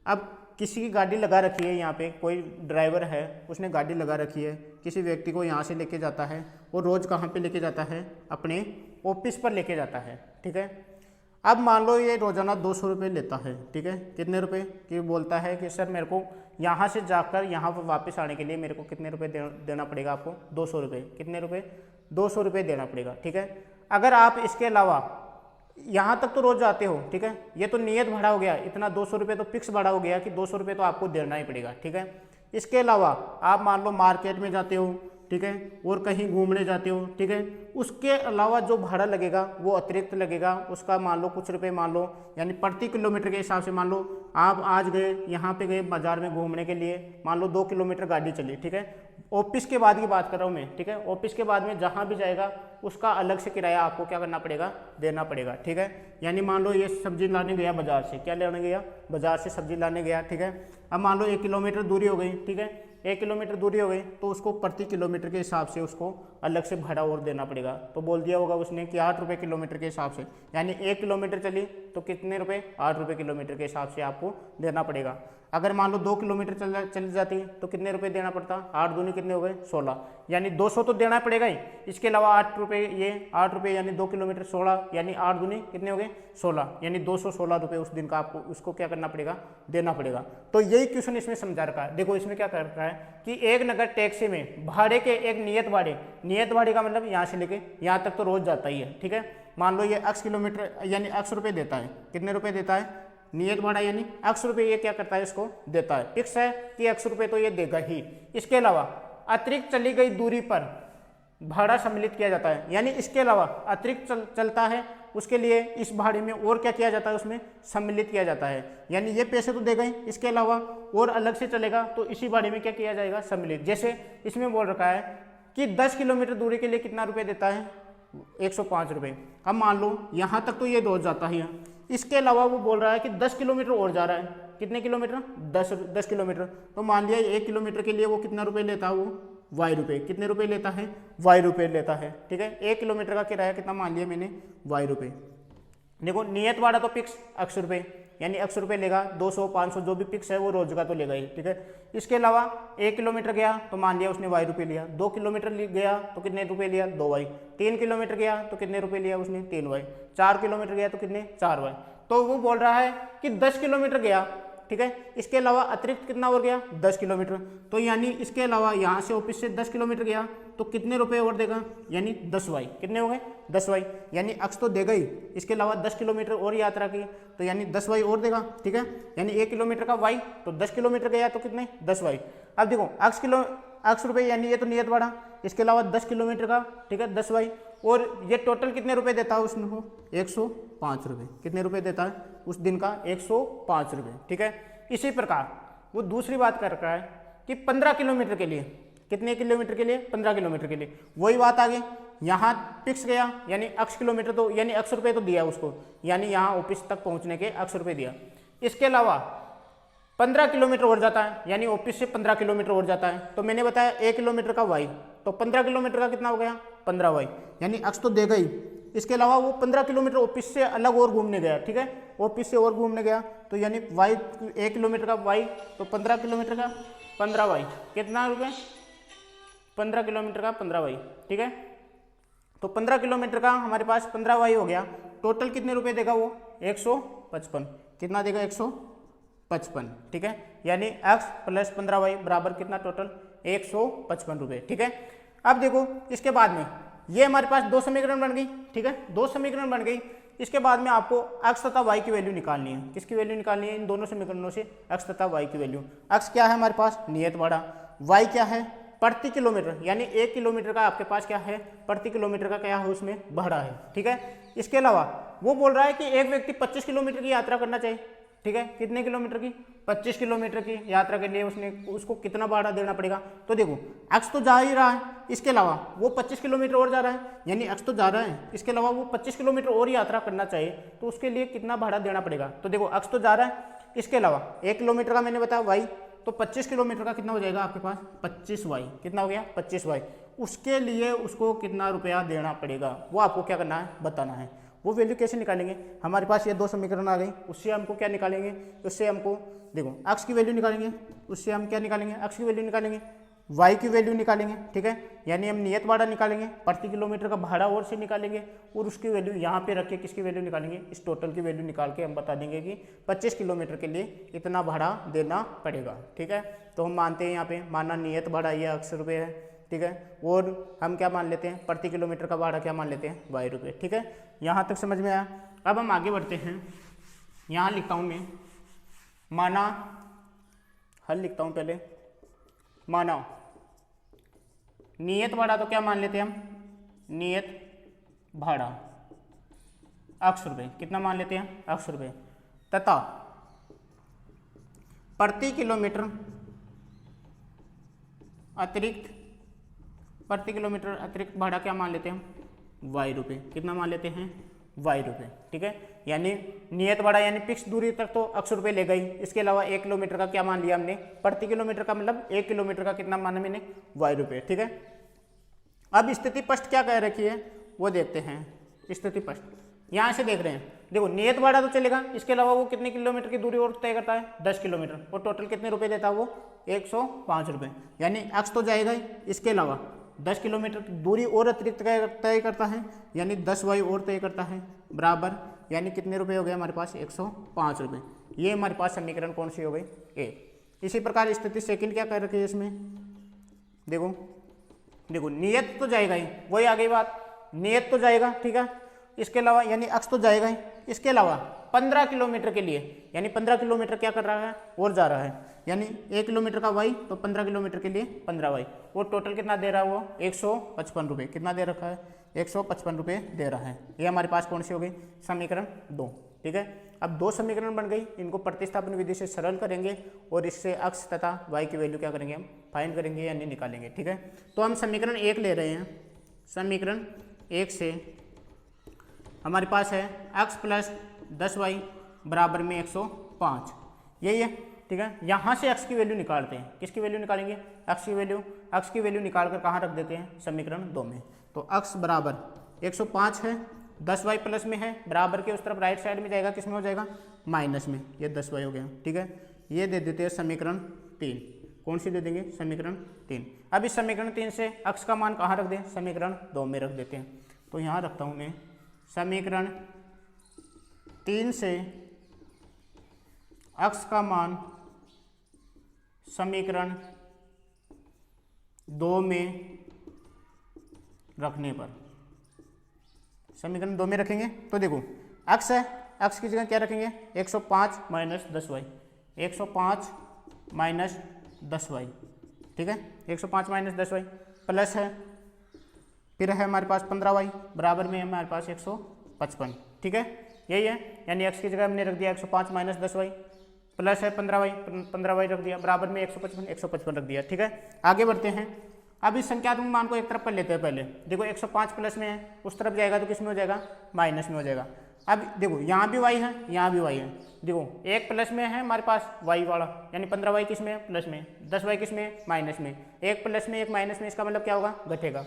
अब किसी की गाड़ी लगा रखी है यहाँ पे, कोई ड्राइवर है उसने गाड़ी लगा रखी है, किसी व्यक्ति को यहाँ से लेके जाता है और रोज़ कहाँ पे लेके जाता है अपने ऑफिस पर लेके जाता है, ठीक है। अब मान लो ये रोज़ाना 200 रुपये लेता है, ठीक है। कितने रुपए कि बोलता है कि सर मेरे को यहाँ से जाकर यहाँ पर वापस आने के लिए मेरे को कितने रुपए देना पड़ेगा आपको 200 रुपये, कितने रुपये 200 रुपये देना पड़ेगा, ठीक है। अगर आप इसके अलावा यहाँ तक तो रोज जाते हो, ठीक है, ये तो नियत भाड़ा हो गया, इतना 200 रुपये तो फिक्स भाड़ा हो गया कि 200 रुपये तो आपको देना ही पड़ेगा, ठीक है। इसके अलावा आप मान लो मार्केट में जाते हो, ठीक है, और कहीं घूमने जाते हो, ठीक है, उसके अलावा जो भाड़ा लगेगा वो अतिरिक्त लगेगा, उसका मान लो कुछ रुपए मान लो, यानी प्रति किलोमीटर के हिसाब से मान लो आप आज गए यहाँ पे गए बाजार में घूमने के लिए, मान लो 2 किलोमीटर गाड़ी चली, ठीक है। ऑफिस के बाद की बात कर रहा हूँ मैं, ठीक है। ऑफिस के बाद में जहाँ भी जाएगा उसका अलग से किराया आपको क्या करना पड़ेगा, देना पड़ेगा, ठीक है। यानी मान लो ये सब्जी लाने गया बाजार से, क्या लेने गया बाजार से सब्जी लाने गया, ठीक है। अब मान लो 1 किलोमीटर दूरी हो गई, ठीक है, 1 किलोमीटर दूरी हो गई तो उसको प्रति किलोमीटर के हिसाब से उसको अलग से भाड़ा और देना पड़ेगा। तो बोल दिया होगा उसने कि 8 रुपये किलोमीटर के हिसाब से, यानी 1 किलोमीटर चली तो कितने रुपए 8 रुपये किलोमीटर के हिसाब से आपको देना पड़ेगा। अगर मान लो 2 किलोमीटर चल जाती तो कितने रुपए देना पड़ता, 8 दूनी कितने हो गए 16, यानी 200 तो देना पड़ेगा ही। इसके अलावा 8 रुपये, ये 8 रुपये यानी 2 किलोमीटर 16, यानी 8 दूनी कितने हो गए 16, यानी 216 रुपये उस दिन का आपको उसको क्या करना पड़ेगा, देना पड़ेगा। तो यही क्वेश्चन इसमें समझा रखा है। देखो इसमें क्या कर रखा है कि एक नगर टैक्सी में भाड़े के एक नियत भाड़े का मतलब यहाँ से लेके यहाँ तक तो रोज जाता ही है, ठीक है। मान लो ये x किलोमीटर यानी x रुपये देता है, कितने रुपए देता है नियत भाड़ा, यानी x रुपये ये क्या करता है इसको देता है, फिक्स है कि x रुपये तो ये देगा ही। इसके अलावा अतिरिक्त चली गई दूरी पर भाड़ा सम्मिलित किया जाता है, यानी इसके अलावा अतिरिक्त चलता है उसके लिए इस भाड़े में और क्या किया जाता है उसमें सम्मिलित किया जाता है, यानी ये पैसे तो देगा ही, इसके अलावा और अलग से चलेगा तो इसी भाड़े में क्या किया जाएगा सम्मिलित। जैसे इसमें बोल रखा है कि 10 किलोमीटर दूरी के लिए कितना रुपये देता है 105 रुपये। अब मान लो यहाँ तक तो ये रोज जाता ही है, इसके अलावा वो बोल रहा है कि 10 किलोमीटर और जा रहा है, कितने किलोमीटर 10 किलोमीटर, तो मान लिया 1 किलोमीटर के लिए वो कितना रुपये लेता है वो y रुपये, कितने रुपये लेता है y रुपये लेता है, ठीक है। 1 किलोमीटर का किराया कितना मान लिया मैंने y रुपये। देखो नियत भाड़ा तो फिक्स x रुपये, यानी x रुपये लेगा, 200 500 जो भी फिक्स है वो रोज का तो लेगा ही, ठीक है। इसके अलावा 1 किलोमीटर गया तो मान लिया उसने y रुपये लिया, 2 किलोमीटर गया तो कितने रुपये लिया 2y, 3 किलोमीटर गया तो कितने रुपये लिया उसने 3y, 4 किलोमीटर गया तो कितने 4y। तो वो बोल रहा है कि 10 किलोमीटर गया, ठीक है, इसके अलावा अतिरिक्त कितना और गया 10 किलोमीटर, तो यानी इसके अलावा यहाँ से ऑफिस से 10 किलोमीटर गया तो कितने रुपए और देगा, यानी 10y, कितने हो गए 10y, यानी x तो देगा ही, इसके अलावा 10 किलोमीटर और यात्रा की तो यानी 10y और देगा, ठीक है। यानी 1 किलोमीटर का y तो 10 किलोमीटर गया तो कितने 10y। अब देखो x रुपये यानी ये तो नियत भाड़ा, इसके अलावा 10 किलोमीटर का, ठीक है 10y, और ये टोटल कितने रुपए देता है उसको 105 रुपये, कितने रुपए देता है उस दिन का 105 रुपये, ठीक है। इसी प्रकार वो दूसरी बात कर रहा है कि 15 किलोमीटर के लिए, कितने किलोमीटर के लिए 15 किलोमीटर के लिए, वही बात आ गई, यहाँ फिक्स गया यानी x किलोमीटर तो यानी x रुपये तो दिया उसको, यानी यहाँ ऑफिस तक पहुँचने के x रुपये दिया। इसके अलावा 15 किलोमीटर और जाता है, यानी ऑफिस से 15 किलोमीटर और जाता है, तो मैंने बताया 1 किलोमीटर का y, तो 15 किलोमीटर का कितना हो गया 15y, यानी x तो देगा ही। इसके अलावा वो 15 किलोमीटर ऑफिस से अलग और घूमने गया, ठीक है, ऑफिस से और घूमने गया तो यानी y 1 किलोमीटर का y, तो 15 किलोमीटर का 15y, कितना रुपये 15 किलोमीटर का 15y, ठीक है। तो 15 किलोमीटर का हमारे पास 15y हो गया, टोटल कितने रुपए देगा वो 155, कितना देगा 155, ठीक है, यानी x + 15y बराबर कितना टोटल 155 रुपये। ठीक है, अब देखो इसके बाद में ये हमारे पास दो समीकरण बन गई। ठीक है, दो समीकरण बन गई। इसके बाद में आपको x तथा y की वैल्यू निकालनी है। किसकी वैल्यू निकालनी है? इन दोनों समीकरणों से x तथा y की वैल्यू। x क्या है हमारे पास? नियत भाड़ा। y क्या है? प्रति किलोमीटर, यानी 1 किलोमीटर का आपके पास क्या है? प्रति किलोमीटर का क्या है? उसमें भाड़ा है। ठीक है, इसके अलावा वो बोल रहा है कि एक व्यक्ति 25 किलोमीटर की यात्रा करना चाहिए। ठीक है, कितने किलोमीटर की? 25 किलोमीटर की यात्रा के लिए उसको कितना भाड़ा देना पड़ेगा? तो देखो x तो जा ही रहा है, इसके अलावा वो 25 किलोमीटर और जा रहा है, यानी x तो जा रहा है, इसके अलावा वो 25 किलोमीटर और यात्रा करना चाहिए, तो उसके लिए कितना भाड़ा देना पड़ेगा? तो देखो x तो जा रहा है, इसके अलावा 1 किलोमीटर का मैंने बताया y, तो 25 किलोमीटर का कितना हो जाएगा आपके पास? 25y। कितना हो गया? 25y। उसके लिए उसको कितना रुपया देना पड़ेगा वो आपको क्या करना है? बताना है। वो वैल्यू कैसे निकालेंगे? हमारे पास ये दो समीकरण आ गई, उससे हमको क्या निकालेंगे? उससे हमको देखो x की वैल्यू निकालेंगे, उससे हम क्या निकालेंगे? x की वैल्यू निकालेंगे, y की वैल्यू निकालेंगे। ठीक है, यानी हम नियत भाड़ा निकालेंगे, प्रति किलोमीटर का भाड़ा और से निकालेंगे, और उसकी वैल्यू यहाँ पे रख के किसकी वैल्यू निकालेंगे? इस टोटल की वैल्यू निकाल के हम बता देंगे कि 25 किलोमीटर के लिए इतना भाड़ा देना पड़ेगा। ठीक है, तो हम मानते हैं यहाँ पे, माना नियत भाड़ा ये x रुपये है। ठीक है, और हम क्या मान लेते हैं? प्रति किलोमीटर का भाड़ा क्या मान लेते हैं? y रुपये। ठीक है, यहाँ तक समझ में आया? अब हम आगे बढ़ते हैं। यहाँ लिखता हूँ मैं, माना, हल लिखता हूँ पहले। माना नियत भाड़ा, तो क्या मान लेते हैं हम? नियत भाड़ा x रुपये। कितना मान लेते हैं? x रुपये। तथा प्रति किलोमीटर अतिरिक्त भाड़ा क्या मान लेते हैं हम? y रुपये। कितना मान लेते हैं? y रुपये। ठीक है, यानी नियत भाड़ा यानी फिक्स दूरी तक तो x रुपये ले गई, इसके अलावा 1 किलोमीटर का क्या मान लिया हमने? प्रति किलोमीटर का मतलब 1 किलोमीटर का कितना माना मैंने? y रुपये। ठीक है, अब स्थिति स्पष्ट क्या कह रखी है वो देखते हैं। स्थिति स्पष्ट यहाँ से देख रहे हैं, देखो नियत भाड़ा तो चलेगा, इसके अलावा वो कितने किलोमीटर की दूरी और तय करता है? 10 किलोमीटर, और टोटल कितने रुपए देता है वो? 105 रुपये। यानी x तो जाएगा ही, इसके अलावा 10 किलोमीटर की दूरी और अतिरिक्त तय करता है, यानी 10y और तय करता है, बराबर यानी कितने रुपए हो गए हमारे पास? 105 रुपये। ये हमारे पास समीकरण कौन सी हो गई? एक। इसी प्रकार स्थिति सेकंड क्या कर रखी है इसमें? देखो नियत तो जाएगा ही, वही आ गई बात, नियत तो जाएगा। ठीक है, इसके अलावा यानी x तो जाएगा ही, इसके अलावा 15 किलोमीटर के लिए, यानी 15 किलोमीटर क्या कर रहा है? और जा रहा है, यानी 1 किलोमीटर का y, तो 15 किलोमीटर के लिए 15y, वो टोटल कितना दे रहा है? वो 155 रुपये। कितना दे रखा है? 155 रुपये दे रहा है। ये हमारे पास कौन सी हो गई? समीकरण 2। ठीक है, अब दो समीकरण बन गई, इनको प्रतिस्थापन विधि से सरल करेंगे और इससे x तथा y की वैल्यू क्या करेंगे? हम फाइंड करेंगे यानी निकालेंगे। ठीक है, तो हम समीकरण 1 ले रहे हैं। समीकरण 1 से हमारे पास है x प्लस 10y बराबर में 105, यही है। ठीक है, यहाँ से x की वैल्यू निकालते हैं। किसकी वैल्यू निकालेंगे? x की वैल्यू निकाल कर कहाँ रख देते हैं? समीकरण 2 में। तो x बराबर 105 है, 10y प्लस में है, बराबर के उस तरफ राइट साइड में जाएगा, किस में हो जाएगा? माइनस में। ये 10y हो गया। ठीक है, ये दे देते हैं समीकरण 3। कौन सी दे देंगे? समीकरण 3। अब इस समीकरण 3 से x का मान कहाँ रख दें? समीकरण 2 में रख देते हैं। तो यहाँ रखता हूँ मैं, समीकरण 3 से x का मान समीकरण 2 में रखने पर, समीकरण 2 में रखेंगे तो देखो x है, x की जगह क्या रखेंगे? 105 माइनस 10y, 105 माइनस 10y। ठीक है, 105 माइनस 10y प्लस है, फिर है हमारे पास 15y, बराबर में हमारे पास 155। ठीक है, यही है, यानी x की जगह हमने रख दिया 105 माइनस 10y, प्लस है 15y रख दिया, बराबर में 155 रख दिया। ठीक है, आगे बढ़ते हैं। अब इस संख्यात्मक मान को एक तरफ पर लेते हैं। पहले देखो 105 प्लस में है, उस तरफ जाएगा तो किस में हो जाएगा? माइनस में हो जाएगा। अब देखो यहाँ भी y है, यहाँ भी y है। देखो एक प्लस में है हमारे पास y वाला, यानी 15y किस में है? प्लस में। 10y किस में? माइनस में। एक प्लस में एक माइनस में, इसका मतलब क्या होगा? घटेगा।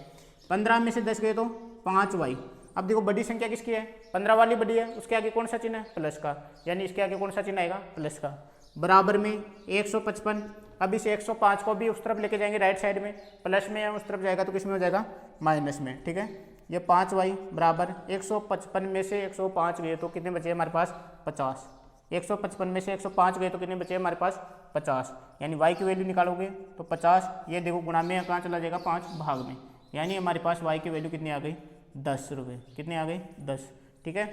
15 में से 10 गए तो 5y। अब देखो बड़ी संख्या किसकी है? 15 वाली बड़ी है, उसके आगे कौन सा चिन्ह है? प्लस का, यानी इसके आगे कौन सा चिन्ह आएगा? प्लस का, बराबर में 155। अब इस 105 को भी उस तरफ लेके जाएंगे राइट साइड में, प्लस में है, उस तरफ जाएगा तो किस में हो जाएगा? माइनस में। ठीक है, ये 5y बराबर 155 में से 105 गए तो कितने बचे हमारे पास? 50। 155 में से 105 गए तो कितने बचे हमारे पास 50, यानी y की वैल्यू निकालोगे तो 50, ये देखो गुणा में कहाँ चला जाएगा 5 भाग में, यानी हमारे पास y की वैल्यू कितनी आ गई 10 रुपये। कितनी आ गई 10, ठीक है।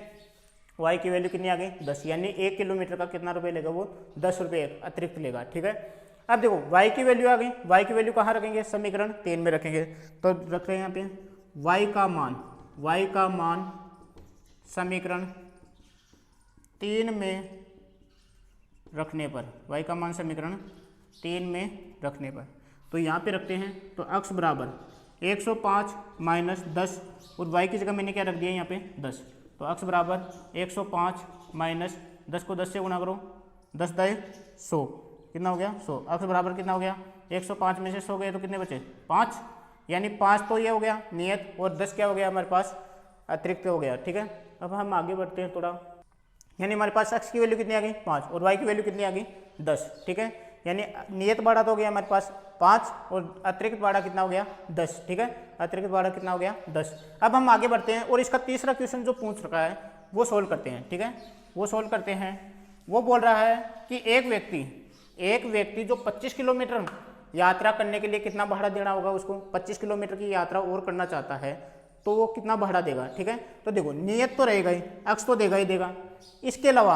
y की वैल्यू कितनी आ गई 10, यानी 1 किलोमीटर का कितना रुपये लेगा वो 10 रुपये अतिरिक्त लेगा, ठीक है। अब देखो y की वैल्यू आ गई, y की वैल्यू कहाँ रखेंगे, समीकरण 3 में रखेंगे, तो रख रहे हैं यहाँ पे y का मान समीकरण 3 में रखने पर, y का मान समीकरण 3 में रखने पर, तो यहाँ पे रखते हैं, तो x बराबर 105 माइनस 10, और y की जगह मैंने क्या रख दिया यहाँ पे 10, तो x बराबर 105 माइनस 10 को 10 से गुणा करो, 10 दाए 100, कितना हो गया 100। x बराबर कितना हो गया 105 में से 100 गए तो कितने बचे 5, यानी 5 तो ये हो गया नियत, और 10 क्या हो गया हमारे पास अतिरिक्त हो गया, ठीक है। अब हम आगे बढ़ते हैं थोड़ा, यानी हमारे पास x की वैल्यू कितनी आ गई 5 और y की वैल्यू कितनी आ गई 10, ठीक है। यानी नियत भाड़ा तो हो गया हमारे पास 5 और अतिरिक्त भाड़ा कितना हो गया 10, ठीक है। अतिरिक्त भाड़ा कितना हो गया 10। अब हम आगे बढ़ते हैं और इसका तीसरा क्वेश्चन जो पूछ रखा है वो सोल्व करते हैं, ठीक है। वो सोल्व करते हैं, वो बोल रहा है कि एक व्यक्ति जो 25 किलोमीटर यात्रा करने के लिए कितना भाड़ा देना होगा उसको, 25 किलोमीटर की यात्रा और करना चाहता है तो वो कितना भाड़ा देगा, ठीक है। तो देखो नियत तो रहेगा ही, x तो देगा ही देगा, इसके अलावा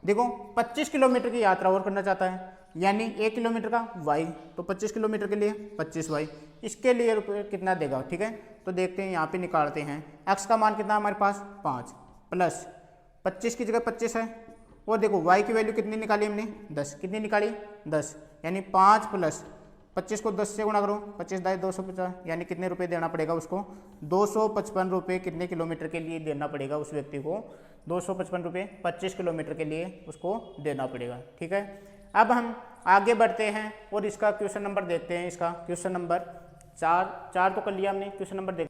देखो 25 किलोमीटर की यात्रा और करना चाहता है, यानी 1 किलोमीटर का y, तो 25 किलोमीटर के लिए 25y, इसके लिए रुपये कितना देगा, ठीक है। तो देखते हैं यहाँ पे निकालते हैं, x का मान कितना हमारे पास 5 प्लस 25 की जगह 25 है, और देखो y की वैल्यू कितनी निकाली हमने 10, कितनी निकाली 10, यानी 5 प्लस 25 को 10 से गुणा करो, 25 दाए 250, यानी कितने रुपए देना पड़ेगा उसको 255 रुपये कितने किलोमीटर के लिए देना पड़ेगा उस व्यक्ति को, 255 रुपये 25 किलोमीटर के लिए उसको देना पड़ेगा, ठीक है। अब हम आगे बढ़ते हैं और इसका क्वेश्चन नंबर देखते हैं, इसका क्वेश्चन नंबर 4 तो कर लिया हमने, क्वेश्चन नंबर देख,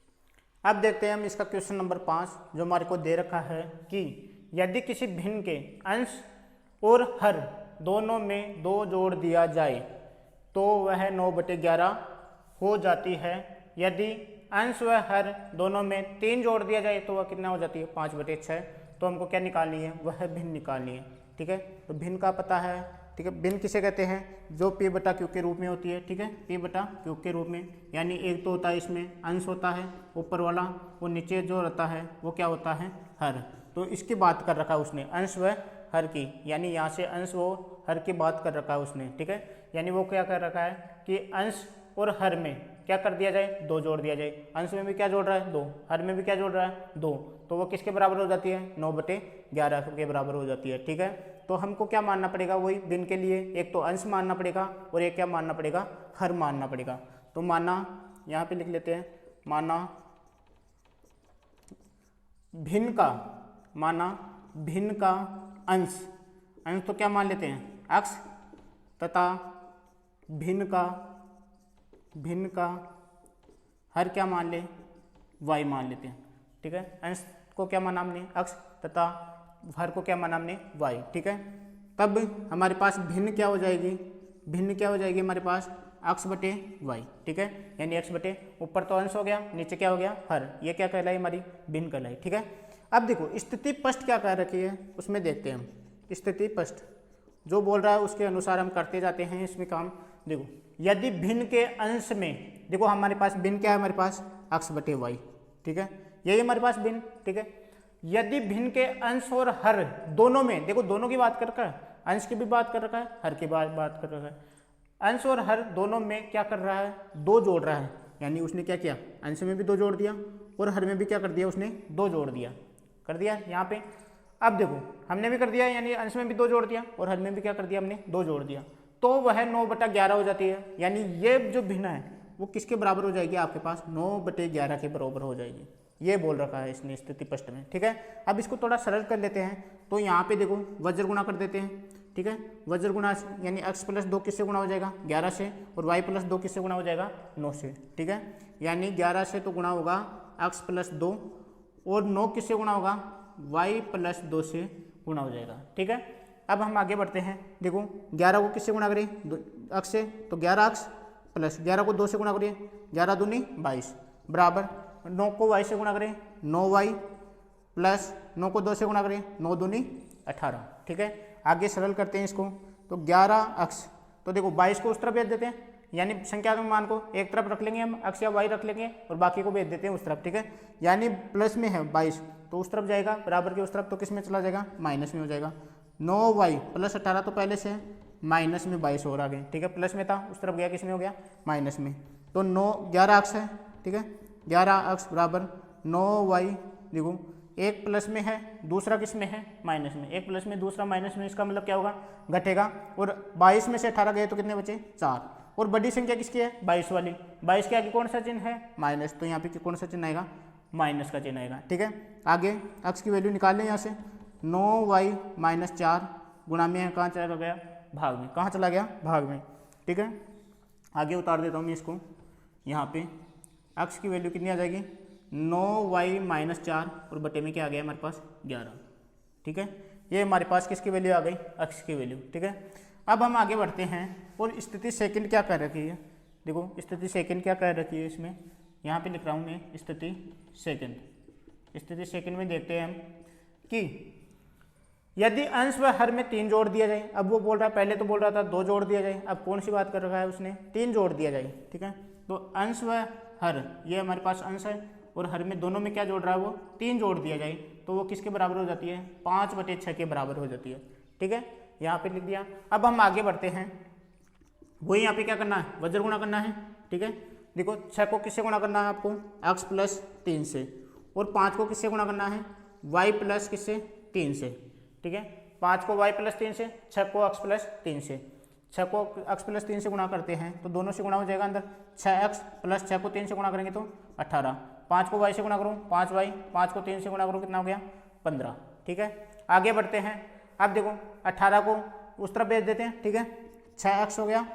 अब देखते हैं हम इसका क्वेश्चन नंबर 5 जो हमारे को दे रखा है कि यदि किसी भिन्न के अंश और हर दोनों में 2 जोड़ दिया जाए तो वह 9/11 हो जाती है, यदि अंश व हर दोनों में 3 जोड़ दिया जाए तो वह कितना हो जाती है 5/6। तो हमको क्या निकालनी है, वह भिन्न निकालनी है, ठीक है। तो भिन्न का पता है, ठीक है। भिन्न किसे कहते हैं, जो p/q के रूप में होती है, ठीक है, p/q के रूप में, यानी एक तो होता है इसमें अंश होता है ऊपर वाला, वो नीचे जो रहता है वो क्या होता है हर। तो इसकी बात कर रखा है उसने अंश व हर की, यानी यहाँ से अंश वो हर की बात कर रखा है उसने, ठीक है। यानी वो क्या कर रखा है कि अंश और हर में क्या कर दिया जाए 2 जोड़ दिया जाए, अंश में भी क्या जोड़ रहा है 2, हर में भी क्या जोड़ रहा है 2, तो वो किसके बराबर हो जाती है 9/11 के बराबर हो जाती है, ठीक है। तो हमको क्या मानना पड़ेगा, वही भिन्न के लिए एक तो अंश मानना पड़ेगा और एक क्या मानना पड़ेगा हर मानना पड़ेगा। तो माना यहाँ पे लिख लेते हैं, माना भिन्न का अंश तो क्या मान लेते हैं x, तथा भिन्न का हर क्या मान ले y मान लेते हैं, ठीक है। अंश को क्या माना हमने x तथा हर को क्या माना हमने y, ठीक है। तब हमारे पास भिन्न क्या हो जाएगी हमारे पास x/y, ठीक है। यानी x/ ऊपर तो अंश हो गया, नीचे क्या हो गया हर, ये क्या कहलाई हमारी भिन्न कहलाई, ठीक है। अब देखो स्थिति स्पष्ट क्या कह रखी है उसमें देखते हैं हम, स्थिति स्पष्ट जो बोल रहा है उसके अनुसार हम करते जाते हैं इसमें काम। देखो यदि भिन्न के अंश में, देखो हमारे पास भिन्न क्या है हमारे पास x/y, ठीक है, यही हमारे पास भिन्न, ठीक है। यदि भिन्न के अंश और हर दोनों में, देखो दोनों की बात कर रखा है, अंश की भी बात कर रखा है, हर की बात कर रखा है, अंश और हर दोनों में क्या कर रहा है 2 जोड़ रहा है, यानी उसने क्या किया अंश में भी 2 जोड़ दिया और हर में भी क्या कर दिया उसने 2 जोड़ दिया, कर दिया यहाँ पे। अब देखो हमने भी कर दिया, यानी अंश में भी 2 जोड़ दिया और हर में भी क्या कर दिया हमने 2 जोड़ दिया, तो वह 9/11 हो जाती है। यानी ये जो भिन्न है वो किसके बराबर हो जाएगी आपके पास 9/11 के बराबर हो जाएगी, ये बोल रखा है इसने स्थिति स्पष्ट में, ठीक है। अब इसको थोड़ा सरल कर लेते हैं, तो यहाँ पे देखो वज्र गुणा कर देते हैं, ठीक है। वज्र गुणा यानी x+2 किससे गुणा हो जाएगा 11 से, और y+2 किससे गुणा हो जाएगा 9 से, ठीक है। यानी 11 से तो गुणा होगा x+2 और 9 किससे गुणा होगा y+2 से गुणा हो जाएगा, ठीक है। अब हम आगे बढ़ते हैं, देखो 11 को किससे गुणा करें x से, तो 11x प्लस 11 को 2 से गुणा करिए, 11 दूनी 22 बराबर 9 को y से गुणा करें 9y प्लस 9 को 2 से गुणा करें 9 दूनी 18, ठीक है। आगे सरल करते हैं इसको, तो 11x, तो देखो 22 को उस तरफ भेज देते हैं, यानी संख्यात्मक मान को एक तरफ रख लेंगे हम, x या y रख लेंगे और बाकी को भेज देते हैं उस तरफ, ठीक है। यानी प्लस में है 22 तो उस तरफ जाएगा, बराबर के उस तरफ तो किस में चला जाएगा, माइनस में हो जाएगा। 9y प्लस 18 तो पहले से माइनस में 22 और आ गए, ठीक है, प्लस में था उस तरफ गया, किस में हो गया, माइनस में। तो 11x है, ठीक है, 11x बराबर 9y, देखो एक प्लस में है दूसरा किस में है, माइनस में, एक प्लस में दूसरा माइनस में, इसका मतलब क्या होगा, घटेगा। और 22 में से 18 गए तो कितने बचे, 4। और बड़ी संख्या किसकी है, 22 वाली, 22 के आगे कौन सा चिन्ह है, माइनस, तो यहाँ पे कौन सा चिन्ह आएगा, माइनस का चिन्ह आएगा, ठीक है। आगे x की वैल्यू निकाल लें यहाँ से, 9y माइनस 4 गुणा में कहाँ चला गया, भाग में, कहाँ चला गया, भाग में, ठीक है। आगे उतार देता हूँ मैं इसको, यहाँ पे x की वैल्यू कितनी आ जाएगी, 9y माइनस 4 और बटे में क्या आ गया हमारे पास, 11, ठीक है। ये हमारे पास किसकी वैल्यू आ गई, x की वैल्यू, ठीक है। अब हम आगे बढ़ते हैं और स्थिति सेकंड क्या कह रखी है, देखो स्थिति सेकंड क्या कह रखी है इसमें, यहाँ पे लिख रहा हूँ मैं स्थिति सेकंड। स्थिति सेकंड में देखते हैं हम कि यदि अंश व हर में 3 जोड़ दिया जाए, अब वो बोल रहा है, पहले तो बोल रहा था 2 जोड़ दिया जाए, अब कौन सी बात कर रखा है उसने, 3 जोड़ दिया जाए, ठीक है। तो अंश व हर, ये हमारे पास अंश है और हर में दोनों में क्या जोड़ रहा है वो, 3 जोड़ दिया जाए, तो वो किसके बराबर हो जाती है, 5/6 के बराबर हो जाती है, ठीक है, यहाँ पे लिख दिया। अब हम आगे बढ़ते हैं, वही यहाँ पे क्या करना है, वज्र गुणा करना है, ठीक है। देखो 6 को किससे गुणा करना है आपको, x प्लस 3 से, और 5 को किससे गुणा करना है, y प्लस किससे, 3 से, ठीक है। 5 को y प्लस 3 से, 6 को x प्लस 3 से, 6 को x प्लस 3 से गुणा करते हैं तो दोनों से गुणा हो जाएगा अंदर, 6x प्लस 6 को 3 से गुणा करेंगे तो 18, 5 को y से गुणा करो 5y, 5 को 3 से गुणा करो कितना हो गया, 15, ठीक है। आगे बढ़ते हैं, अब देखो 18 को उस तरफ भेज देते हैं, ठीक है, 6x हो गया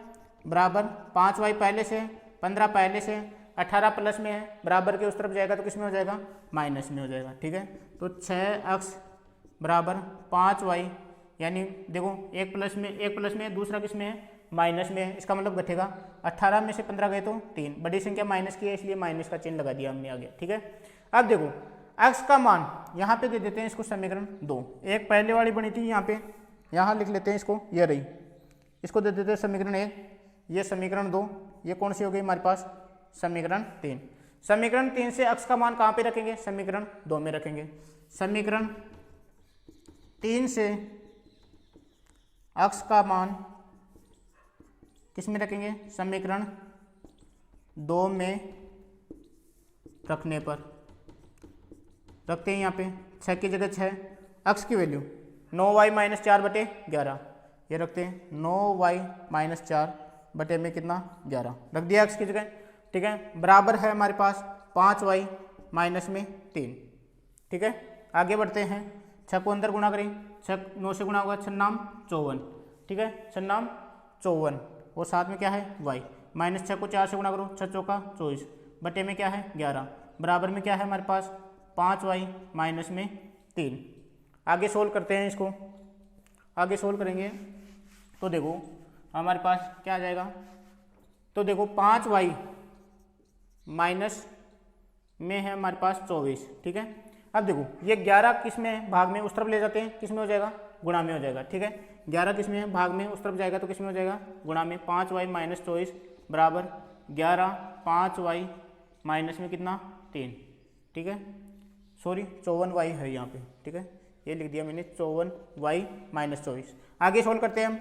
बराबर 5y पहले से, 15 पहले से, 18 प्लस में है, बराबर के उस तरफ जाएगा तो किस में हो जाएगा, माइनस में हो जाएगा, ठीक है। तो 6x बराबर 5y, यानी देखो एक प्लस में दूसरा किस में है, माइनस में है, इसका मतलब घटेगा, 18 में से 15 गए तो 3, बड़ी संख्या माइनस की है इसलिए माइनस का चिन्ह लगा दिया हमने आगे, ठीक है। अब देखो x का मान यहाँ पे दे देते हैं इसको समीकरण 2, एक पहले वाली बनी थी यहाँ पे, यहाँ लिख लेते हैं इसको, ये रही, इसको दे देते हैं समीकरण 1, ये समीकरण 2, ये कौन सी हो गई हमारे पास, समीकरण 3। समीकरण 3 से x का मान कहाँ पे रखेंगे, समीकरण 2 में रखेंगे। समीकरण 3 से x का मान किस में रखेंगे, समीकरण 2 में रखने पर रखते हैं, यहाँ पे 6 की जगह 6, x की वैल्यू 9y माइनस 4/11, ये रखते हैं 9y माइनस 4 में कितना, 11 रख दिया x की जगह, ठीक है, बराबर है हमारे पास 5y माइनस में 3, ठीक है। आगे बढ़ते हैं, 6 को अंदर गुणा करें, 6 9 से गुणा होगा 6 नाम 54, ठीक है, 6 नाम 54 और साथ में क्या है y, माइनस 6 को 4 से गुणा करो, 6 चौका 24 बटे में क्या है 11, बराबर में क्या है हमारे पास 5y माइनस में 3। आगे सोल्व करते हैं इसको, आगे सोल्व करेंगे तो देखो हमारे पास क्या आ जाएगा, तो देखो 5y माइनस में है हमारे पास 24, ठीक है। अब देखो ये 11 किस में है, भाग में, उस तरफ ले जाते हैं, किस में हो जाएगा, गुणा में हो जाएगा, ठीक है। 11 किस में है, भाग में, उस तरफ जाएगा तो किस में हो जाएगा, गुणा में। 5y माइनस 24 बराबर 11, 5y माइनस में कितना 3, ठीक है, सॉरी 54y है यहाँ पे, ठीक है, ये लिख दिया मैंने 54y माइनस 24। आगे सोल्व करते हैं हम,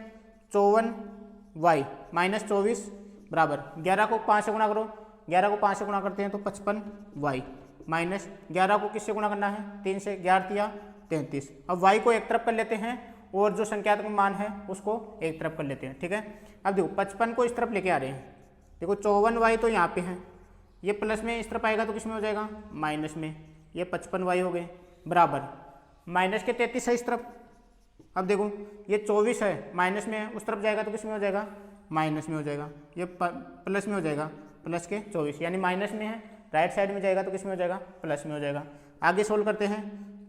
54y माइनस 24 बराबर 11 को 5 से गुणा करो, 11 को 5 से गुणा करते हैं तो 55y माइनस 11 को किससे गुणा करना है, 3 से, 11 33। अब y को एक तरफ कर लेते हैं और जो संख्यात्मक मान है उसको एक तरफ कर लेते हैं, ठीक है। अब देखो 55 को इस तरफ लेके आ रहे हैं, देखो 54y तो यहाँ पे है, ये प्लस में इस तरफ आएगा तो किस में हो जाएगा, माइनस में, ये 55y हो गए बराबर माइनस के 33 है इस तरफ। अब देखो ये 24 है, माइनस में है, उस तरफ जाएगा तो किस में हो जाएगा, माइनस में हो जाएगा, ये प्लस में हो जाएगा, प्लस के 24 यानी माइनस में है, राइट साइड में जाएगा तो किस में हो जाएगा, प्लस में हो जाएगा। आगे सोल्व करते हैं,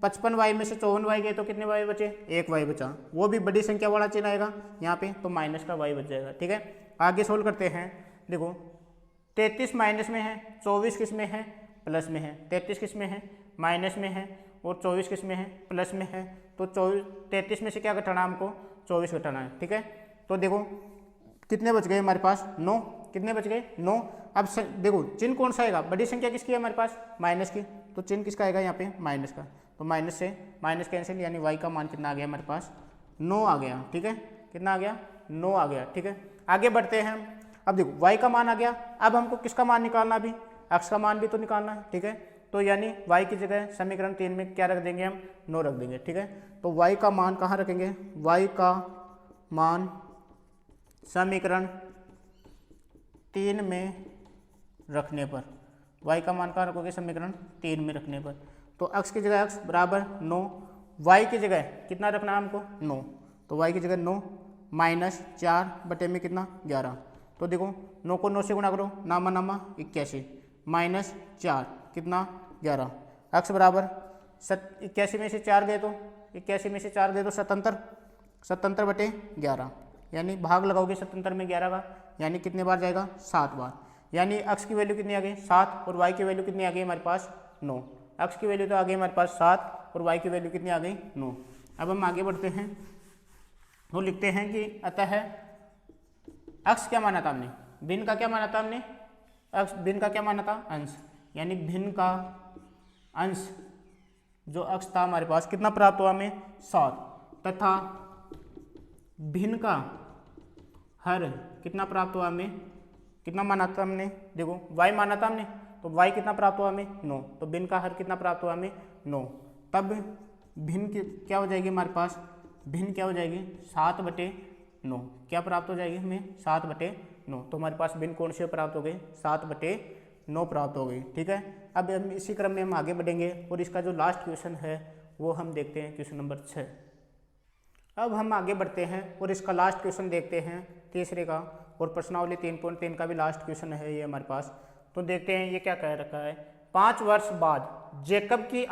55y में से 54y गए तो कितने y बचे, 1y बचा, वो भी बड़ी संख्या वाला चिन्ह आएगा यहाँ पे तो माइनस का y बच जाएगा, ठीक है। आगे सोल्व करते हैं, देखो 33 माइनस में है, 24 किस में है, प्लस में है, 33 किस में है, माइनस में है और 24 किस में है, प्लस में है, तो 33 में से क्या घटाना है हमको, 24 घटाना है, ठीक है। तो देखो कितने बच गए हमारे पास, 9, कितने बच गए 9। अब देखो चिन्ह कौन सा आएगा, बड़ी संख्या किसकी है हमारे पास, माइनस की, तो चिन्ह किसका आएगा यहाँ पे, माइनस का, तो माइनस से माइनस कैंसिल, यानी y का मान कितना आ गया हमारे पास, 9 आ गया, ठीक है। कितना आ गया, 9 आ गया, ठीक है। आगे बढ़ते हैं हम। अब देखो y का मान आ गया, अब हमको किसका मान निकालना, अभी x का मान भी तो निकालना है, ठीक है। तो यानी y की जगह समीकरण 3 में क्या रख देंगे हम, 9 रख देंगे, ठीक है। तो y का मान कहाँ रखेंगे, y का मान समीकरण 3 में रखने पर, y का मान कहाँ रखोगे, समीकरण 3 में रखने पर, तो x की जगह x बराबर 9, y की जगह कितना रखना है हमको, 9, तो y की जगह 9 माइनस 4 बटे में कितना, 11। तो देखो 9 को 9 से गुणा करो, नामा नामा 81 माइनस 4 कितना, 11, x बराबर 81 में से 4 गए तो 81 में से 4 गए तो 77 बटे 11, यानी भाग लगाओगे 77 में 11 का, यानी कितने बार जाएगा, 7 बार, यानी x की वैल्यू कितनी आ गई 7 और y की वैल्यू कितनी आ गई हमारे पास 9। x की वैल्यू तो आ गई हमारे पास 7 और y की वैल्यू कितनी आ गई 9। अब हम आगे बढ़ते हैं, वो लिखते हैं कि अतः x क्या माना था हमने, भिन्न का क्या माना था हमने, x भिन्न का क्या माना था, अंश, यानी भिन्न का अंश जो x था हमारे पास कितना प्राप्त हुआ हमें, 7, तथा भिन्न का हर कितना प्राप्त हुआ हमें, कितना माना था हमने, देखो y माना था हमने, तो y कितना प्राप्त हुआ हमें, 9, तो भिन्न का हर कितना प्राप्त हुआ हमें, 9। तब भिन्न की क्या हो जाएगी हमारे पास, भिन्न क्या हो जाएगी 7/9, क्या प्राप्त हो जाएगी हमें 7/9, तो हमारे पास भिन्न कौन से प्राप्त हो गई, 7/9 प्राप्त हो गई, ठीक है। अब हम इसी क्रम में हम आगे बढ़ेंगे और इसका जो लास्ट क्वेश्चन है वो हम देखते हैं, क्वेश्चन नंबर 6। अब हम आगे बढ़ते हैं और इसका लास्ट क्वेश्चन देखते हैं, तीसरे का, और प्रश्नावली 3.3 का भी लास्ट क्वेश्चन है ये हमारे पास। तो देखते हैं ये क्या कह रखा है, 5 वर्ष बाद जेकब की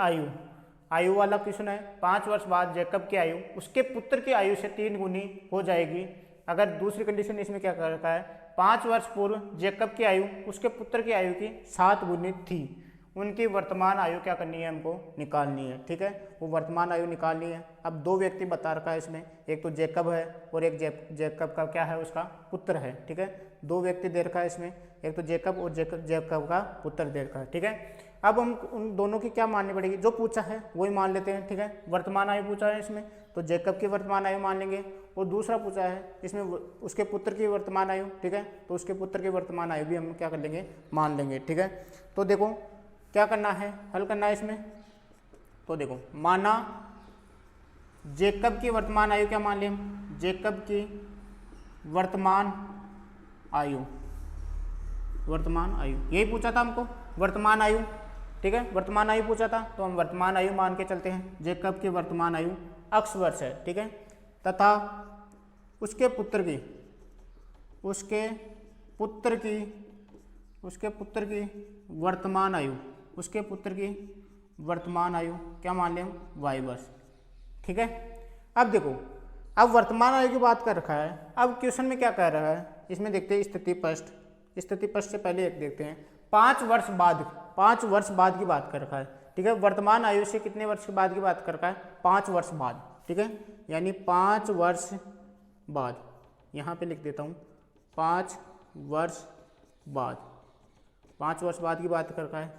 आयु वाला क्वेश्चन है। 5 वर्ष बाद जेकब की आयु उसके पुत्र की आयु से 3 गुनी हो जाएगी। अगर दूसरी कंडीशन इसमें क्या कह रखा है, 5 वर्ष पूर्व जेकब की आयु उसके पुत्र की आयु की 7 गुनी थी, उनकी वर्तमान आयु क्या करनी है, हमको निकालनी है, ठीक है। वो वर्तमान आयु निकालनी है। अब 2 व्यक्ति बता रखा है इसमें, एक तो जेकब है और एक जेकब का क्या है, उसका पुत्र है, ठीक है। 2 व्यक्ति दे रखा है इसमें, एक तो जेकब और जेकब का पुत्र दे रखा है, ठीक है। अब हम उन दोनों की क्या माननी पड़ेगी, जो पूछा है वही मान लेते हैं, ठीक है। वर्तमान आयु पूछा है इसमें, तो जेकब की वर्तमान आयु मान लेंगे, और दूसरा पूछा है इसमें उसके पुत्र की वर्तमान आयु, ठीक है, तो उसके पुत्र की वर्तमान आयु भी हम क्या कर लेंगे, मान लेंगे, ठीक है। तो देखो क्या करना है, हल करना है इसमें। तो देखो माना जेकब की वर्तमान आयु क्या मान लें, जेकब की वर्तमान आयु यही पूछा था हमको, वर्तमान आयु, ठीक है, वर्तमान आयु पूछा था, तो हम वर्तमान आयु मान के चलते हैं। जेकब की वर्तमान आयु x वर्ष है, ठीक है, तथा उसके पुत्र की वर्तमान आयु क्या मान लें, y वर्ष, ठीक है। अब देखो, अब वर्तमान आयु की बात कर रखा है। अब क्वेश्चन में क्या कह रहा है, इसमें देखते हैं स्थिति पष्ट से पहले एक देखते हैं, 5 वर्ष बाद की बात कर रखा है, ठीक है। वर्तमान आयु से कितने वर्ष के बाद की बात कर रखा है, 5 वर्ष बाद, ठीक है, यानी 5 वर्ष बाद, यहाँ पे लिख देता हूँ 5 वर्ष बाद की बात कर रखा है।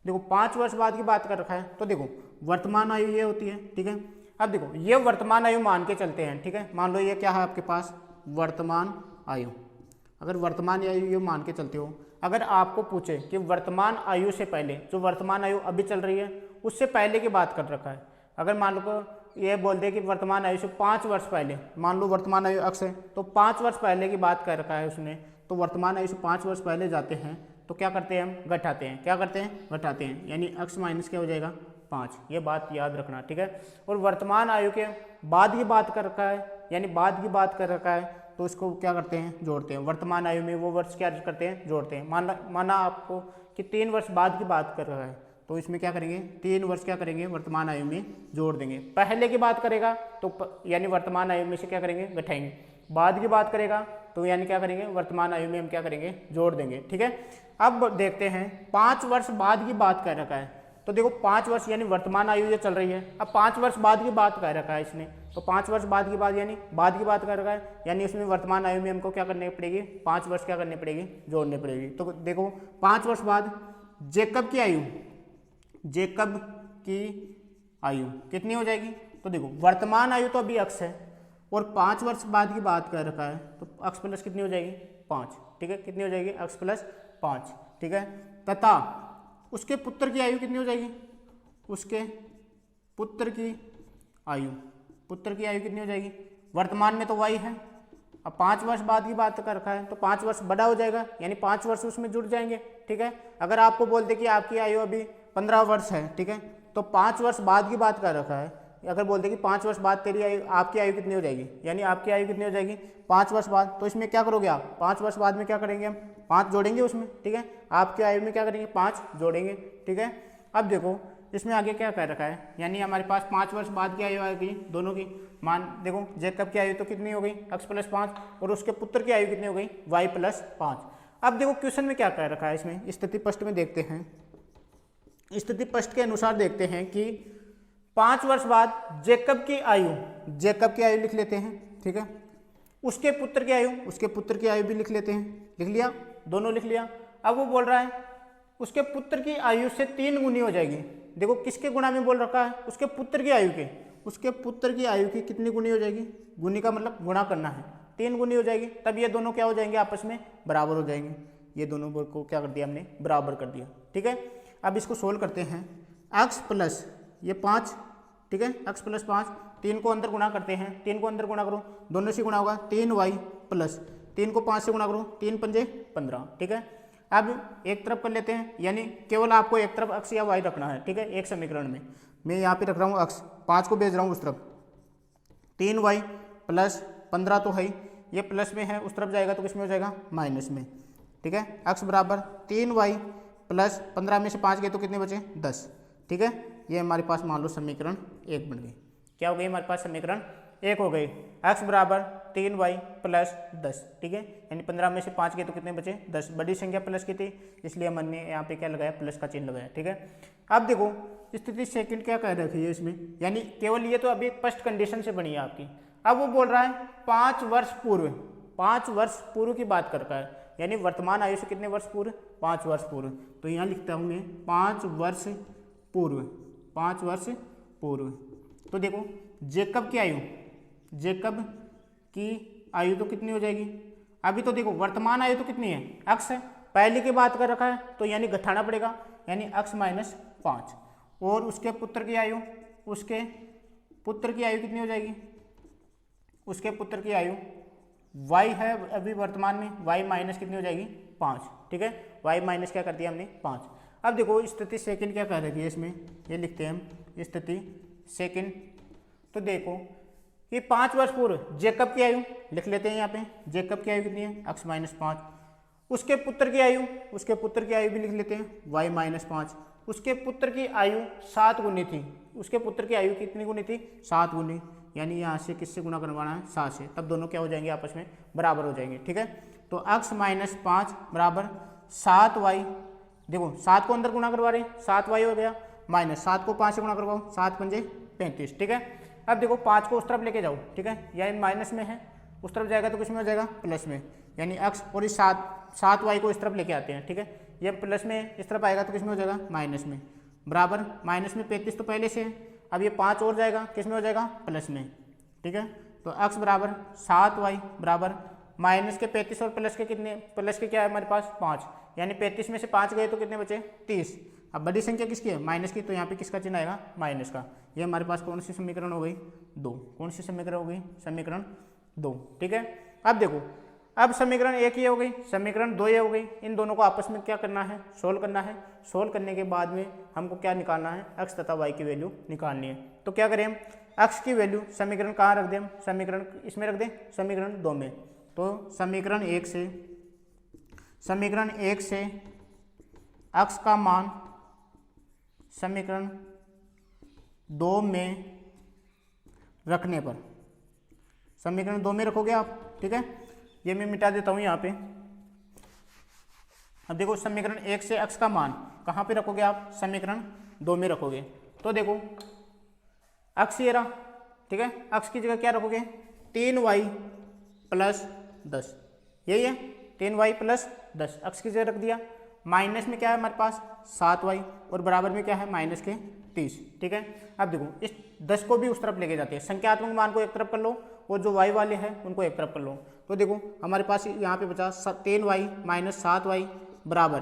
देखो 5 वर्ष बाद की बात कर रखा है, तो देखो वर्तमान आयु ये होती है, ठीक है। अब देखो ये वर्तमान आयु मान के चलते हैं, ठीक है। मान लो ये क्या है आपके पास, वर्तमान आयु। अगर वर्तमान आयु मान के चलते हो, अगर आपको पूछे कि वर्तमान आयु से पहले, जो वर्तमान आयु अभी चल रही है उससे पहले की बात कर रखा है, अगर मान लो ये बोल दे कि वर्तमान आयु से 5 वर्ष पहले, मान लो वर्तमान आयु x है, तो 5 वर्ष पहले की बात कर रखा है उसने, तो वर्तमान आयु से 5 वर्ष पहले जाते हैं तो क्या करते हैं, हम घटाते हैं, यानी x माइनस क्या हो जाएगा 5, ये बात याद रखना, ठीक है। और वर्तमान आयु के बाद की बात कर रखा है, यानी बाद की बात कर रखा है, तो इसको क्या करते हैं, जोड़ते हैं। वर्तमान आयु में वो वर्ष क्या करते हैं, जोड़ते हैं। माना आपको कि 3 वर्ष बाद की बात कर रहा है, तो इसमें क्या करेंगे, 3 वर्ष क्या करेंगे, वर्तमान आयु में जोड़ देंगे। पहले की बात करेगा तो यानी वर्तमान आयु में से क्या करेंगे, घटाएंगे। बाद की बात करेगा तो यानी क्या करेंगे, वर्तमान आयु में हम क्या करेंगे, जोड़ देंगे, ठीक है। अब देखते हैं 5 वर्ष बाद की बात कर रखा है, तो देखो 5 वर्ष यानी वर्तमान आयु ये चल रही है। अब 5 वर्ष बाद की बात कह रखा है इसने, तो 5 वर्ष बाद की बात यानी बाद की बात कर रखा है, यानी इसमें वर्तमान आयु में हमको क्या करनी पड़ेगी, 5 वर्ष क्या करनी पड़ेगी, जोड़नी पड़ेगी। तो देखो 5 वर्ष बाद जेकब की आयु, जेकब की आयु कितनी हो जाएगी, तो देखो वर्तमान आयु तो अभी अक्स है और 5 वर्ष बाद की बात कर रखा है, तो अक्स प्लस कितनी हो जाएगी 5, ठीक है, कितनी हो जाएगी अक्स प्लस 5, ठीक है। तथा उसके पुत्र की आयु कितनी हो जाएगी, उसके पुत्र की आयु, पुत्र की आयु कितनी हो जाएगी, वर्तमान में तो y है, अब 5 वर्ष बाद की बात कर रखा है तो 5 वर्ष बड़ा हो जाएगा, यानी 5 वर्ष उसमें जुड़ जाएंगे, ठीक है। अगर आपको बोल दे कि आपकी आयु अभी 15 वर्ष है, ठीक है, तो 5 वर्ष बाद की बात कर रखा है, अगर बोलते कि 5 वर्ष बाद तेरी आयु, आपकी आयु कितनी हो जाएगी, यानी आपकी आयु कितनी हो जाएगी 5 वर्ष बाद, तो इसमें क्या करोगे आप, 5 वर्ष बाद में क्या करेंगे हम, 5 जोड़ेंगे उसमें, ठीक है, आपकी आयु में क्या करेंगे 5 जोड़ेंगे, ठीक है। अब देखो इसमें आगे क्या कह रखा है, यानी हमारे पास 5 वर्ष बाद की आयु आ गई दोनों की, मान देखो जेकब की आयु तो कितनी हो गई x प्लस 5 और उसके पुत्र की आयु कितनी हो गई y प्लस 5। अब देखो क्वेश्चन में क्या कह रखा है, इसमें स्थिति पष्ट में देखते हैं, स्थिति पष्ट के अनुसार देखते हैं कि 5 वर्ष बाद जेकब की आयु, जेकब की आयु लिख लेते हैं, ठीक है, उसके पुत्र की आयु, उसके पुत्र की आयु भी लिख लेते हैं, लिख लिया, दोनों लिख लिया। अब वो बोल रहा है उसके पुत्र की आयु से 3 गुनी हो जाएगी, देखो किसके गुणा में बोल रखा है, उसके पुत्र की आयु के, उसके पुत्र की आयु की कितनी गुनी हो जाएगी, गुनी का मतलब गुणा करना है, 3 गुनी हो जाएगी, तब ये दोनों क्या हो जाएंगे आपस में बराबर हो जाएंगे, ये दोनों को क्या कर दिया हमने बराबर कर दिया, ठीक है। अब इसको सोल्व करते हैं, x प्लस ये 5, ठीक है, x प्लस 5, 3 को अंदर गुणा करते हैं, 3 को अंदर गुणा करो, दोनों से गुणा होगा 3y प्लस 3 को 5 से गुणा करो, 3 पंजे 15, ठीक है। अब एक तरफ कर लेते हैं, यानी केवल आपको एक तरफ x या y रखना है, ठीक है, एक समीकरण में मैं यहाँ पे रख रहा हूँ x, 5 को भेज रहा हूँ उस तरफ, 3y प्लस 15 तो है, ये प्लस में है, उस तरफ जाएगा तो किस में हो जाएगा माइनस में, ठीक है। x बराबर 3y प्लस 15 में से 5 गए तो कितने बचे 10, ठीक है। ये हमारे पास मान लो समीकरण 1 बन गई, क्या हो गई हमारे पास समीकरण 1 हो गई, x बराबर 3y प्लस 10, ठीक है, यानी 15 में से 5 गए तो कितने बचे 10, बड़ी संख्या प्लस की थी इसलिए हमने यहाँ पे क्या लगाया प्लस का चिन्ह लगाया, ठीक है। अब देखो स्थिति सेकंड क्या कह रखी है इसमें, यानी केवल ये तो अभी फर्स्ट कंडीशन से बनी है आपकी। अब वो बोल रहा है 5 वर्ष पूर्व, 5 वर्ष पूर्व की बात कर रहा है, यानी वर्तमान आयु से कितने वर्ष पूर्व 5 वर्ष पूर्व, तो यहाँ लिखता हूँ मैं 5 वर्ष पूर्व, 5 वर्ष पूर्व। तो देखो जेकब की आयु, जेकब की आयु तो कितनी हो जाएगी, अभी तो देखो वर्तमान आयु तो कितनी है x है, पहले की बात कर रखा है तो यानी घटाना पड़ेगा, यानी x माइनस 5, और उसके पुत्र की आयु, उसके पुत्र की आयु कितनी हो जाएगी, उसके पुत्र की आयु y है अभी वर्तमान में, y माइनस कितनी हो जाएगी 5, ठीक है, y माइनस क्या कर दिया हमने 5। अब देखो स्थिति सेकंड क्या कह रही है इसमें, ये लिखते हैं हम स्थिति सेकंड, तो देखो कि 5 वर्ष पूर्व जेकब की आयु लिख लेते हैं यहाँ पे, जेकब की आयु कितनी है x माइनस 5, उसके पुत्र की आयु, उसके पुत्र की आयु भी लिख लेते हैं y माइनस 5, उसके पुत्र की आयु 7 गुनी थी, उसके पुत्र की आयु कितनी गुनी थी 7 गुनी, यानी यहाँ से किससे गुना करवाना है 7 से, तब दोनों क्या हो जाएंगे आपस में बराबर हो जाएंगे, ठीक है। तो x माइनस 5 बराबर 7y, देखो 7 को अंदर गुना करवा रहे हैं 7y हो गया, माइनस 7 को 5 से गुना करवाओ, 7 पंजे 35, ठीक है। अब देखो 5 को उस तरफ लेके जाओ, ठीक है, यानी माइनस में है, उस तरफ जाएगा तो किस में हो जाएगा प्लस में, यानी x, और इस 7y को इस तरफ लेके आते हैं, ठीक है, ये प्लस में इस तरफ आएगा तो किस में हो जाएगा माइनस में, बराबर माइनस में 35 तो पहले से है, अब ये 5 और जाएगा किस में हो जाएगा प्लस में, ठीक है। तो x बराबर 7y बराबर माइनस के 35 और प्लस के कितने, प्लस के क्या है हमारे पास 5, यानी 35 में से 5 गए तो कितने बचे 30। अब बड़ी संख्या किसकी है माइनस की, तो यहाँ पे किसका चिन्ह आएगा माइनस का। ये हमारे पास कौन सी समीकरण हो गई 2, कौन सी समीकरण हो गई समीकरण 2, ठीक है। अब देखो अब समीकरण 1 ये हो गई, समीकरण 2 ये हो गई, इन दोनों को आपस में क्या करना है सोल्व करना है, सोल्व करने के बाद में हमको क्या निकालना है x तथा y की वैल्यू निकालनी है। तो क्या करें हम x की वैल्यू समीकरण कहाँ रख दें हम, समीकरण इसमें रख दें समीकरण 2 में, तो समीकरण 1 से x का मान समीकरण 2 में रखने पर, समीकरण 2 में रखोगे आप, ठीक है, ये मैं मिटा देता हूँ यहाँ पे। अब देखो समीकरण 1 से x का मान कहाँ पे रखोगे आप समीकरण 2 में रखोगे तो देखो अक्स ये रहा, ठीक है, अक्स की जगह क्या रखोगे 3y प्लस 10, यही है 3y प्लस 10 अक्स की जगह रख दिया। माइनस में क्या है हमारे पास 7y और बराबर में क्या है माइनस के 30, ठीक है। अब देखो इस 10 को भी उस तरफ लेके जाते हैं, संख्यात्मक मान को एक तरफ कर लो और जो y वाले हैं उनको एक तरफ कर लो। तो देखो हमारे पास यहाँ पे बचा 3y माइनस 7y बराबर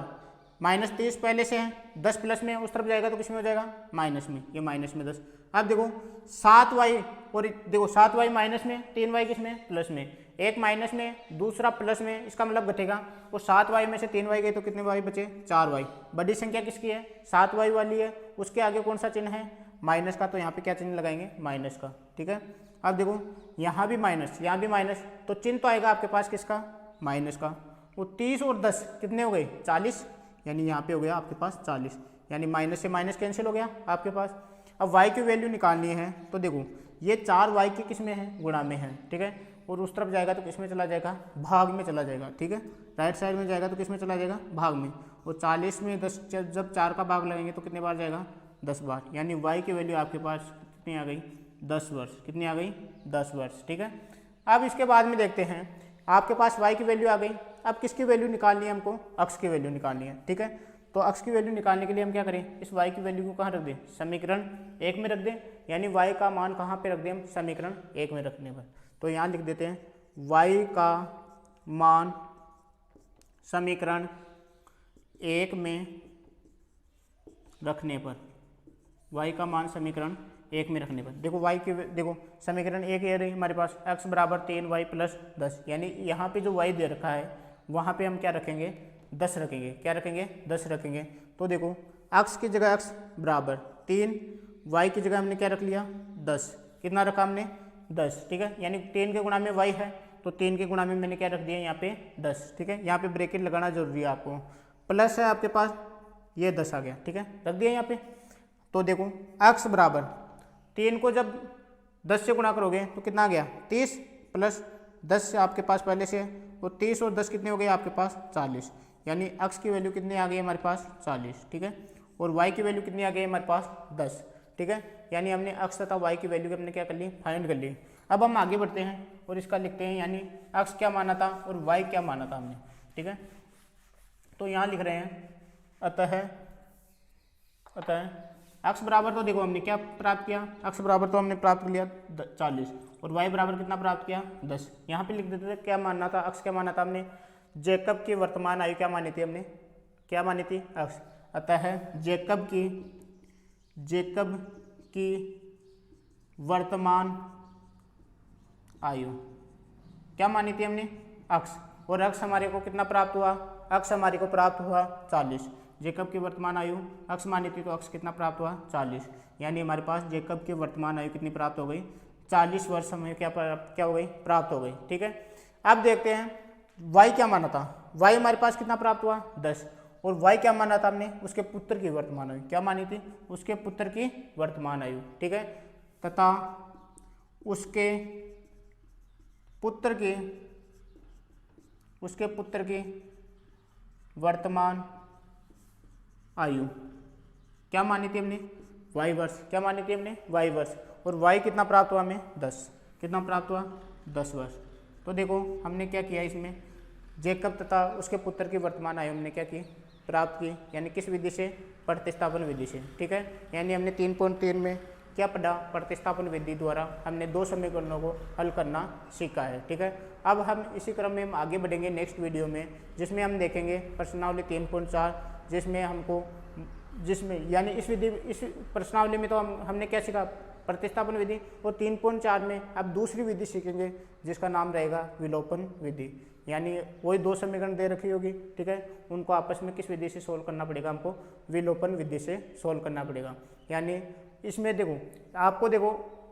माइनस 30 पहले से है, 10 प्लस में उस तरफ जाएगा तो किस में हो जाएगा माइनस में, ये माइनस में 10। अब देखो 7y और देखो 7y माइनस में 3y किस में प्लस में, एक माइनस में दूसरा प्लस में, इसका मतलब घटेगा। और 7y में से 3y गए तो कितने y बचे 4y। बड़ी संख्या किसकी है 7y वाली है, उसके आगे कौन सा चिन्ह है माइनस का, तो यहाँ पे क्या चिन्ह लगाएंगे माइनस का, ठीक है। अब देखो यहाँ भी माइनस यहाँ भी माइनस, तो चिन्ह तो आएगा आपके पास किसका माइनस का। वो 30 और 10 कितने हो गए 40, यानी यहाँ पे हो गया आपके पास 40, यानी माइनस से माइनस कैंसिल हो गया आपके पास। अब y की वैल्यू निकालनी है तो देखो ये 4y की किस में है गुणा में है, ठीक है, और उस तरफ जाएगा तो किस में चला जाएगा भाग में चला जाएगा, ठीक है, राइट साइड में जाएगा तो किस में चला जाएगा भाग में। और 40 में 10 जब 4 का भाग लगेंगे तो कितने बार जाएगा 10 बार, यानी y की वैल्यू आपके पास कितनी आ गई 10 वर्ष, कितनी आ गई 10 वर्ष, ठीक है। अब इसके बाद में देखते हैं आपके पास y की वैल्यू आ गई, अब किसकी वैल्यू निकालनी है हमको अक्स की वैल्यू निकालनी है, ठीक है। तो अक्स की वैल्यू निकालने के लिए हम क्या करें इस y की वैल्यू को कहाँ रख दें समीकरण 1 में रख दें, यानी y का मान कहाँ पे रख दें हम समीकरण 1 में रखने पर। तो यहाँ लिख देते हैं y का मान समीकरण 1 में रखने पर, y का मान समीकरण 1 में रखने पर देखो y की देखो समीकरण 1 ये रही हमारे पास x बराबर 3y प्लस 10, यानी यहाँ पे जो y दे रखा है वहाँ पे हम क्या रखेंगे 10 रखेंगे, क्या रखेंगे 10 रखेंगे। तो देखो x की जगह x बराबर 3, y की जगह हमने क्या रख लिया 10, कितना रखा हमने 10, ठीक है, यानी 3 के गुणा में y है तो 3 के गुणा में मैंने क्या रख दिया यहाँ पे 10, ठीक है। यहाँ पे ब्रैकेट लगाना जरूरी है आपको, प्लस है आपके पास ये 10 आ गया, ठीक है, रख दिया यहाँ पे। तो देखो x बराबर 3 को जब 10 से गुणा करोगे तो कितना आ गया 30 प्लस 10 से आपके पास पहले से, और 30 और 10 कितने हो गए आपके पास 40, यानी x की वैल्यू कितनी आ गई हमारे पास 40, ठीक है, और y की वैल्यू कितनी आ गई हमारे पास 10, ठीक है, यानी हमने x तथा y की वैल्यू हमने क्या कर ली फाइंड कर ली। अब हम आगे बढ़ते हैं और इसका लिखते हैं, यानी x क्या माना था और y क्या माना था हमने, ठीक है। तो यहाँ लिख रहे हैं अतः x बराबर, तो देखो हमने क्या प्राप्त किया x बराबर तो हमने प्राप्त कर लिया 40 और y बराबर कितना प्राप्त किया 10। यहाँ पे लिख देते थे क्या मानना था x क्या माना था हमने जेकब की वर्तमान आयु क्या मानी थी हमने, क्या मानी थी x। अतः जेकब की वर्तमान आयु क्या मानी थी हमने x, और x हमारे को कितना प्राप्त हुआ x हमारे को प्राप्त हुआ 40। जेकब की वर्तमान आयु x मानी थी तो x कितना प्राप्त हुआ 40, यानी हमारे पास जेकब की वर्तमान आयु कितनी प्राप्त हो गई 40 वर्ष हमें क्या हो गई प्राप्त हो गई, ठीक है। अब देखते हैं y क्या माना था, y हमारे पास कितना प्राप्त हुआ 10, और y क्या माना था हमने उसके पुत्र की वर्तमान आयु, क्या मानी थी उसके पुत्र की वर्तमान आयु, ठीक है, तथा उसके पुत्र की वर्तमान आयु क्या मानी थी हमने y वर्ष, क्या मानी थी हमने y वर्ष, और y कितना प्राप्त हुआ हमें 10, कितना प्राप्त हुआ 10 वर्ष। तो देखो हमने क्या किया इसमें जेकब तथा उसके पुत्र की वर्तमान आयु हमने क्या की प्राप्त की, यानी किस विधि से प्रतिस्थापन विधि से, ठीक है, यानी हमने 3.3 में क्या पढ़ा प्रतिस्थापन विधि द्वारा हमने 2 समीकरणों को हल करना सीखा है, ठीक है। अब हम इसी क्रम में हम आगे बढ़ेंगे नेक्स्ट वीडियो में, जिसमें हम देखेंगे प्रश्नावली 3.4, जिसमें यानी इस प्रश्नावली में तो हमने क्या सीखा प्रतिस्थापन विधि, और 3.4 में अब दूसरी विधि सीखेंगे जिसका नाम रहेगा विलोपन विधि, यानी वही 2 समीकरण दे रखी होगी, ठीक है, उनको आपस में किस विधि से सोल्व करना पड़ेगा हमको विलोपन विधि से सोल्व करना पड़ेगा। यानी इसमें देखो आपको देखो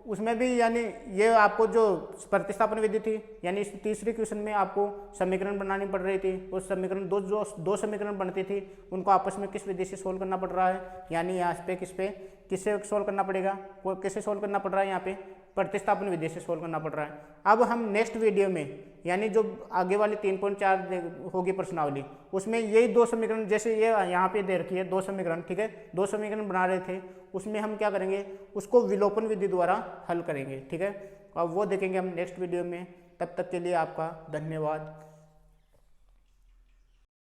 उसमें भी यानी ये आपको जो प्रतिस्थापन विधि थी, यानी इस तीसरे क्वेश्चन में आपको समीकरण बनानी पड़ रही थी, उस समीकरण दो समीकरण बनती थी उनको आपस में किस विधि से सोल्व करना पड़ रहा है, यानी यहाँ पे किससे सोल्व करना पड़ेगा, किससे सोल्व करना पड़ रहा है यहाँ पे प्रतिस्थापन विधि से सोल्व करना पड़ रहा है। अब हम नेक्स्ट वीडियो में यानी जो आगे वाली 3.4 होगी प्रश्नावली, उसमें यही दो समीकरण, जैसे ये यहाँ पे दे रखी है दो समीकरण, ठीक है, दो समीकरण बना रहे थे, उसमें हम क्या करेंगे, उसको विलोपन विधि द्वारा हल करेंगे, ठीक है। अब वो देखेंगे हम नेक्स्ट वीडियो में। तब तक के लिए आपका धन्यवाद।